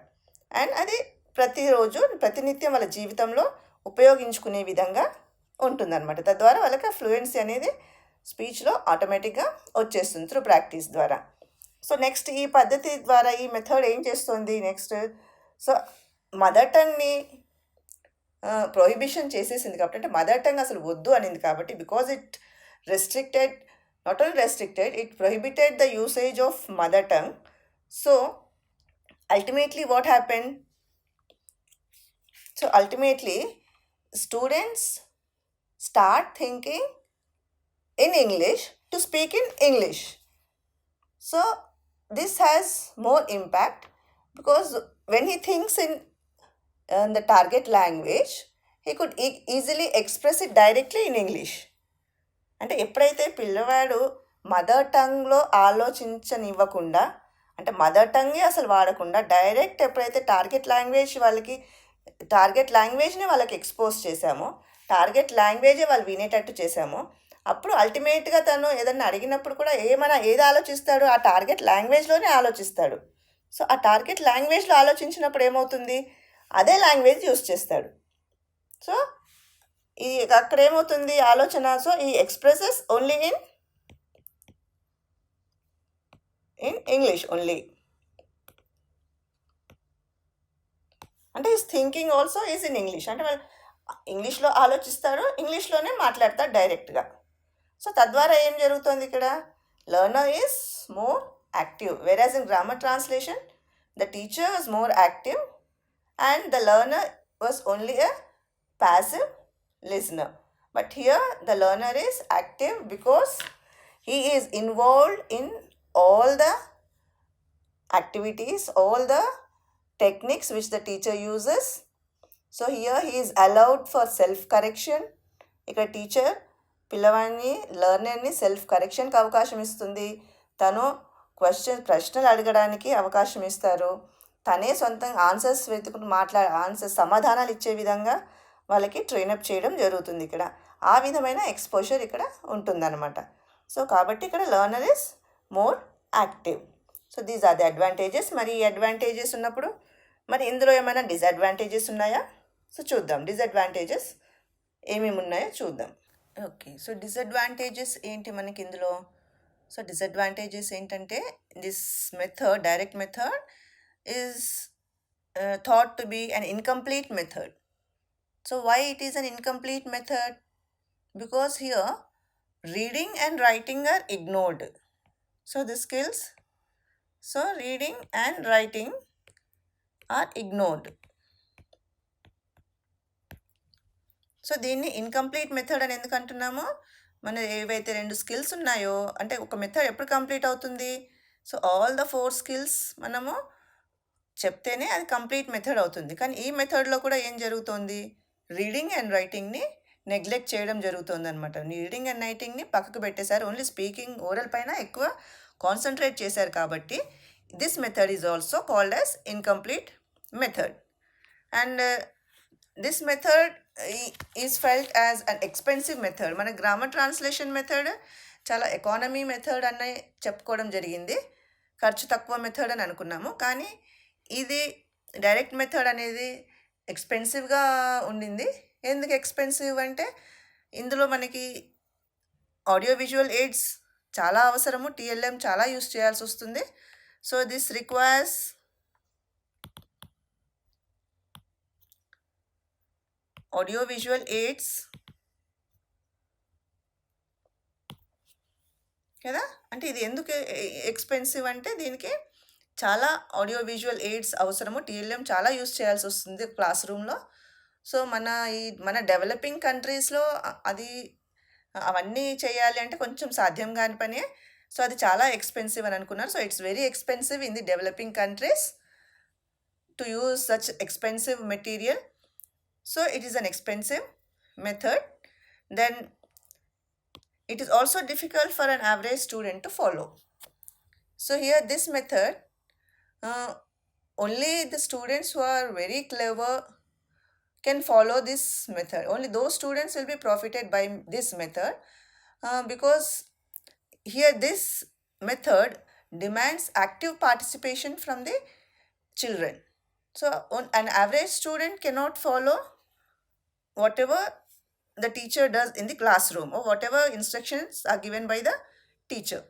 అండ్ అది ప్రతిరోజు ప్రతినిత్యం వాళ్ళ జీవితంలో ఉపయోగించుకునే విధంగా ఉంటుందన్నమాట. తద్వారా వాళ్ళకి ఆ ఫ్లూయెన్సీ అనేది స్పీచ్లో ఆటోమేటిక్గా వచ్చేస్తుంది త్రూ ప్రాక్టీస్ ద్వారా. సో నెక్స్ట్ ఈ పద్ధతి ద్వారా ఈ మెథడ్ ఏం చేస్తుంది నెక్స్ట్, సో మదర్ టంగ్ని ప్రొహిబిషన్ చేసేసింది కాబట్టి, అంటే మదర్ టంగ్ అసలు వద్దు అనింది కాబట్టి, because it restricted, not only restricted, it prohibited the usage of mother tongue. So ultimately what happened, so ultimately students start thinking in English to speak in English. So this has more impact because when he thinks in the target language, he could easily express it directly in English. అంటే ఎప్పుడైతే పిల్లవాడు mother టంగ్లో ఆలోచించనివ్వకుండా, అంటే mother టంగే అసలు వాడకుండా direct ఎప్పుడైతే target లాంగ్వేజ్ని వాళ్ళకి expose చేశామో, target లాంగ్వేజే వాళ్ళు వినేటట్టు చేశామో, అప్పుడు అల్టిమేట్గా తను ఏదన్నా అడిగినప్పుడు కూడా ఏది ఆలోచిస్తాడు, ఆ టార్గెట్ లాంగ్వేజ్లోనే ఆలోచిస్తాడు. సో ఆ టార్గెట్ లాంగ్వేజ్లో ఆలోచించినప్పుడు ఏమవుతుంది, అదే లాంగ్వేజ్ యూస్ చేస్తాడు. సో ఈ అక్కడ ఏమవుతుంది ఆలోచన, సో ఈ expresses only in English only. అంటే is thinking also is in English, అంటే వాళ్ళు ఇంగ్లీష్లో ఆలోచిస్తాడు, ఇంగ్లీష్లోనే మాట్లాడతాడు డైరెక్ట్గా. సో తద్వారా ఏం జరుగుతుంది ఇక్కడ, learner is more active, whereas in grammar translation the teacher was more active and the learner was only a passive listener. But here the learner is active because he is involved in all the activities, all the techniques which the teacher uses. So here he is allowed for self-correction. ఇక్కడ teacher పిల్లవాడిని లెర్నర్ని self కరెక్షన్కి అవకాశం ఇస్తుంది. తను ప్రశ్నలు అడగడానికి అవకాశం ఇస్తారు. తనే సొంతంగా ఆన్సర్స్ వెతుకుని సమాధానాలు ఇచ్చే విధంగా వాళ్ళకి ట్రైనప్ చేయడం జరుగుతుంది ఇక్కడ. ఆ విధమైన ఎక్స్పోజర్ ఇక్కడ ఉంటుందన్నమాట. సో కాబట్టి ఇక్కడ learner is more active. So these are the advantages. మరి ఈ అడ్వాంటేజెస్ ఉన్నప్పుడు మరి ఇందులో ఏమైనా డిసడ్వాంటేజెస్ ఉన్నాయా? సో చూద్దాం డిసడ్వాంటేజెస్ ఏమేమి ఉన్నాయో చూద్దాం. ఓకే, సో డిసడ్వాంటేజెస్ ఏంటి మనకి ఇందులో? సో డిసడ్వాంటేజెస్ ఏంటంటే, this method, direct method is thought to be an incomplete method. So why it is an incomplete method? Because here reading and writing are ignored. So the skills, so reading and writing are ignored. So దీన్ని incomplete method అని ఎందుకు అంటున్నామో, మన ఏవైతే 2 skills ఉన్నాయో, అంటే ఒక method ఎప్పుడు complete అవుతుంది, సో ఆల్ ద 4 స్కిల్స్ మనము చెప్తేనే అది కంప్లీట్ మెథడ్ అవుతుంది. కానీ ఈ మెథడ్లో కూడా ఏం జరుగుతుంది, రీడింగ్ అండ్ రైటింగ్ని నెగ్లెక్ట్ చేయడం జరుగుతుంది అనమాట. రీడింగ్ అండ్ రైటింగ్ని పక్కకు పెట్టేశారు, ఓన్లీ స్పీకింగ్, ఓరల్ పైన ఎక్కువ కాన్సన్ట్రేట్ చేశారు. కాబట్టి this method is also called as incomplete method. And this method is felt as an expensive method. మన గ్రామర్ ట్రాన్స్లేషన్ మెథడ్ చాలా ఎకానమీ మెథడ్ అని చెప్పుకోవడం జరిగింది, ఖర్చు తక్కువ మెథడ్ అని అనుకున్నాము. కానీ ఇది డైరెక్ట్ మెథడ్ అనేది ఎక్స్పెన్సివ్గా ఉండింది. ఎందుకు ఎక్స్పెన్సివ్ అంటే, ఇందులో మనకి ఆడియో విజువల్ ఎయిడ్స్ చాలా అవసరము, టీఎల్ఎం చాలా యూస్ చేయాల్సి వస్తుంది. So this requires audio visual AIDS కదా. అంటే ఇది ఎందుకు ఎక్స్పెన్సివ్ అంటే, దీనికి చాలా ఆడియో విజువల్ ఎయిడ్స్ అవసరము, టీఎల్ఎం చాలా యూస్ చేయాల్సి వస్తుంది క్లాస్ రూమ్లో. సో మన డెవలపింగ్ కంట్రీస్లో అది అవన్నీ చేయాలి అంటే కొంచెం సాధ్యం కాని పనే. సో అది చాలా ఎక్స్పెన్సివ్ అని అనుకున్నారు. So it's very expensive in the developing countries to use such expensive material. So it is an expensive method. Then it is also difficult for an average student to follow. So here this method only the students who are very clever can follow this method. Only those students will be profited by this method, because here this method demands active participation from the children. So an average student cannot follow whatever the teacher does in the classroom or whatever instructions are given by the teacher.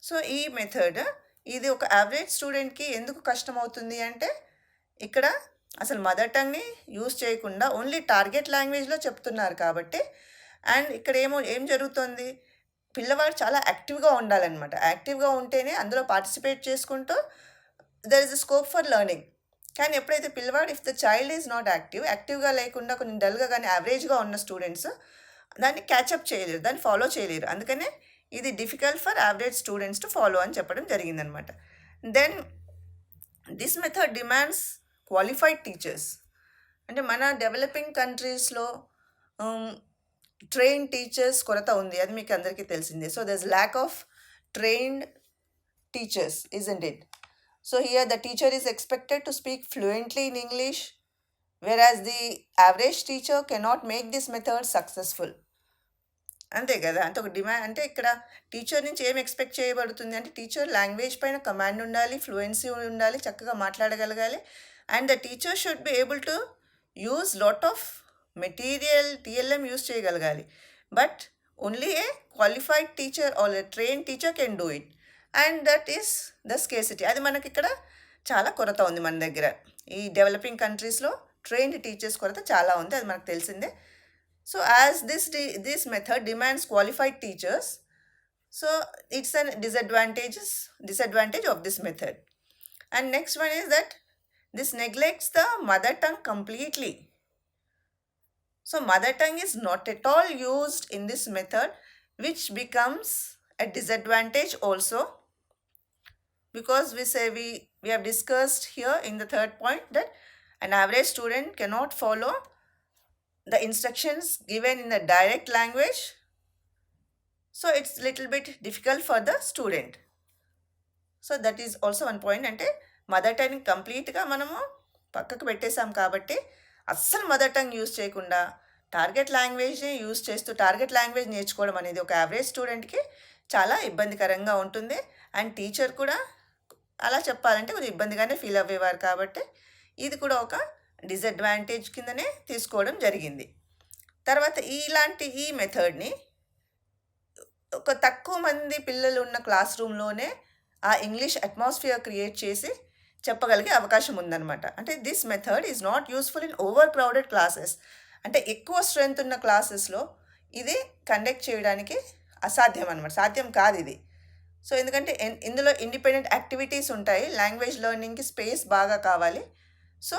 So ఈ method ఇది ఒక average స్టూడెంట్కి ఎందుకు కష్టం అవుతుంది అంటే ఇక్కడ అసలు మదర్ టంగ్ని యూజ్ చేయకుండా ఓన్లీ టార్గెట్ లాంగ్వేజ్లో చెప్తున్నారు కాబట్టి. అండ్ ఇక్కడ ఏం జరుగుతుంది, పిల్లవాడు చాలా యాక్టివ్గా ఉండాలన్నమాట. యాక్టివ్గా ఉంటేనే అందులో పార్టిసిపేట్ చేసుకుంటూ there is a scope for learning. కానీ ఎప్పుడైతే పిల్లవాడు, if the child is not యాక్టివ్గా లేకుండా కొంచెం డల్గా కానీ యావరేజ్గా ఉన్న స్టూడెంట్స్ దాన్ని క్యాచప్ చేయలేరు, దాన్ని ఫాలో చేయలేరు. అందుకనే ఇది difficult for average students to follow అని చెప్పడం జరిగిందనమాట. Then this method demands qualified teachers. అంటే మన డెవలపింగ్ కంట్రీస్లో ట్రైన్ టీచర్స్ కొరత ఉంది, అది మీకు అందరికీ తెలిసిందే. So there is lack of trained teachers, isn't it? So here the teacher is expected to speak fluently in English, whereas the average teacher cannot make this method successful. అంతే కదా, అంటే ఒక డిమాండ్. అంటే ఇక్కడ టీచర్ నుంచి ఏం expect చేయబడుతుంది అంటే టీచర్ లాంగ్వేజ్ పైన కమాండ్ ఉండాలి, ఫ్లూయెన్సీ ఉండాలి, చక్కగా మాట్లాడగలగాలి. And the teacher should be able to use lot of material, TLM use చేయగలగాలి. But only a qualified teacher or a train teacher can do it. And that is the scarcity. అది మనకి ఇక్కడ చాలా కొరత ఉంది మన దగ్గర. ఈ డెవలపింగ్ కంట్రీస్లో ట్రైన్డ్ టీచర్స్ కొరత చాలా ఉంది, అది మనకు తెలిసిందే. So as this method demands qualified teachers, so it's an disadvantage of this method. And next one is that this neglects the mother tongue completely. So mother tongue is not at all used in this method, which becomes a disadvantage also, because we have discussed here in the third point that an average student cannot follow the instructions given in the direct language. So it's little bit difficult for the student. So that is also one point. అంటే mother tongue కంప్లీట్గా మనము పక్కకు పెట్టేసాం కాబట్టి అస్సలు mother tongue use చేయకుండా target లాంగ్వేజ్ని use చేస్తూ target language నేర్చుకోవడం అనేది ఒక యావరేజ్ స్టూడెంట్కి చాలా ఇబ్బందికరంగా ఉంటుంది. అండ్ టీచర్ కూడా అలా చెప్పాలంటే కొంచెం ఇబ్బందిగానే ఫీల్ అయ్యేవారు కాబట్టి ఇది కూడా ఒక డిసడ్వాంటేజ్ కిందనే తీసుకోవడం జరిగింది. తర్వాత ఈ మెథడ్ని ఒక తక్కువ మంది పిల్లలు ఉన్న క్లాస్ రూమ్లోనే ఆ ఇంగ్లీష్ అట్మాస్ఫియర్ క్రియేట్ చేసి చెప్పగలిగే అవకాశం ఉందన్నమాట. అంటే this method is not useful in over crowded classes. అంటే ఎక్కువ స్ట్రెంత్ ఉన్న క్లాసెస్లో ఇది కండక్ట్ చేయడానికి అసాధ్యం అనమాట, సాధ్యం కాదు ఇది. సో ఎందుకంటే ఇందులో ఇండిపెండెంట్ యాక్టివిటీస్ ఉంటాయి, లాంగ్వేజ్ లెర్నింగ్కి స్పేస్ బాగా కావాలి. So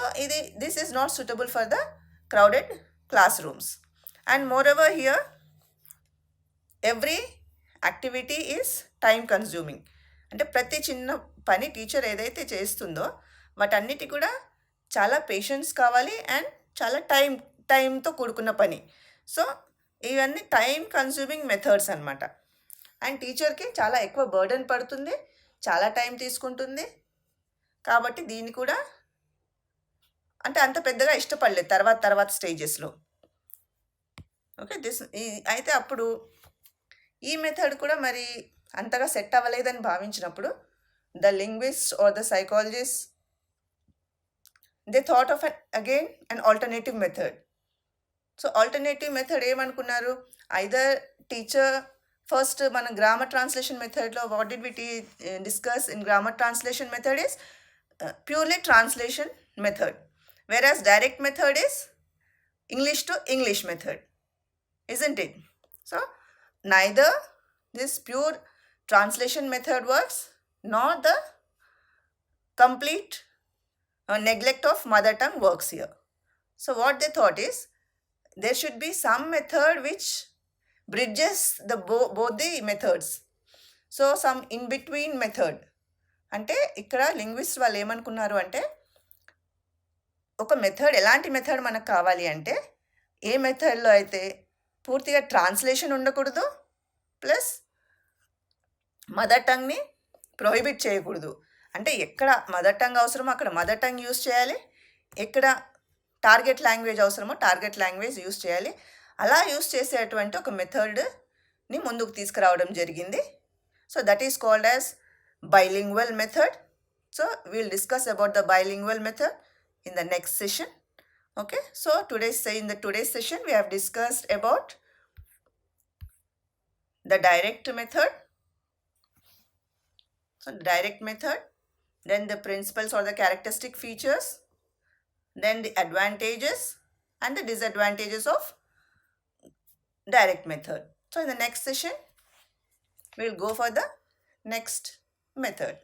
this is not suitable for the crowded class rooms. And more ever here every activity is time consuming. అంటే ప్రతి చిన్న పని టీచర్ ఏదైతే చేస్తుందో వాటన్నిటి కూడా చాలా పేషెన్స్ కావాలి అండ్ చాలా టైంతో కూడుకున్న పని. సో ఇవన్నీ టైం కన్జ్యూమింగ్ మెథడ్స్ అనమాట. అండ్ టీచర్కి చాలా ఎక్కువ బర్డెన్ పడుతుంది, చాలా టైం తీసుకుంటుంది. కాబట్టి దీన్ని కూడా అంటే అంత పెద్దగా ఇష్టపడలేదు తర్వాత స్టేజెస్లో. ఓకే, అయితే అప్పుడు ఈ మెథడ్ కూడా మరి అంతగా సెట్ అవ్వలేదని భావించినప్పుడు the linguist or the psychologist they thought of an alternative method. So alternative method ఏమనుకున్నారు, ఐదర్ టీచర్ ఫస్ట్ మన గ్రామర్ ట్రాన్స్లేషన్ మెథడ్లో what did we discuss in grammar translation method is purely translation method, whereas direct method is English to English method, isn't it? So neither this pure translation method works nor the complete neglect of mother tongue works here. So what they thought is there should be some method which bridges the both the methods. So some in between method. అంటే ఇక్కడ linguist వాళ్ళు ఏమనుకున్నారు అంటే ఒక method, ఎలాంటి method మనకు కావాలి అంటే ఏ మెథడ్లో అయితే పూర్తిగా ట్రాన్స్లేషన్ ఉండకూడదు, ప్లస్ మదర్ టంగ్ని ప్రొహిబిట్ చేయకూడదు. అంటే ఎక్కడ మదర్ టంగ్ అవసరమో అక్కడ మదర్ టంగ్ యూస్ చేయాలి, ఎక్కడ టార్గెట్ లాంగ్వేజ్ అవసరమో టార్గెట్ లాంగ్వేజ్ యూస్ చేయాలి. అలా యూస్ చేసేటువంటి ఒక మెథడ్ని ముందుకు తీసుకురావడం జరిగింది. So that is called as bilingual method. So we'll discuss about the bilingual method in the next session. Okay, so in the today's session we have discussed about the direct method. So direct method, then the principles or the characteristic features, then the advantages and the disadvantages of direct method. So in the next session we will go for the next method.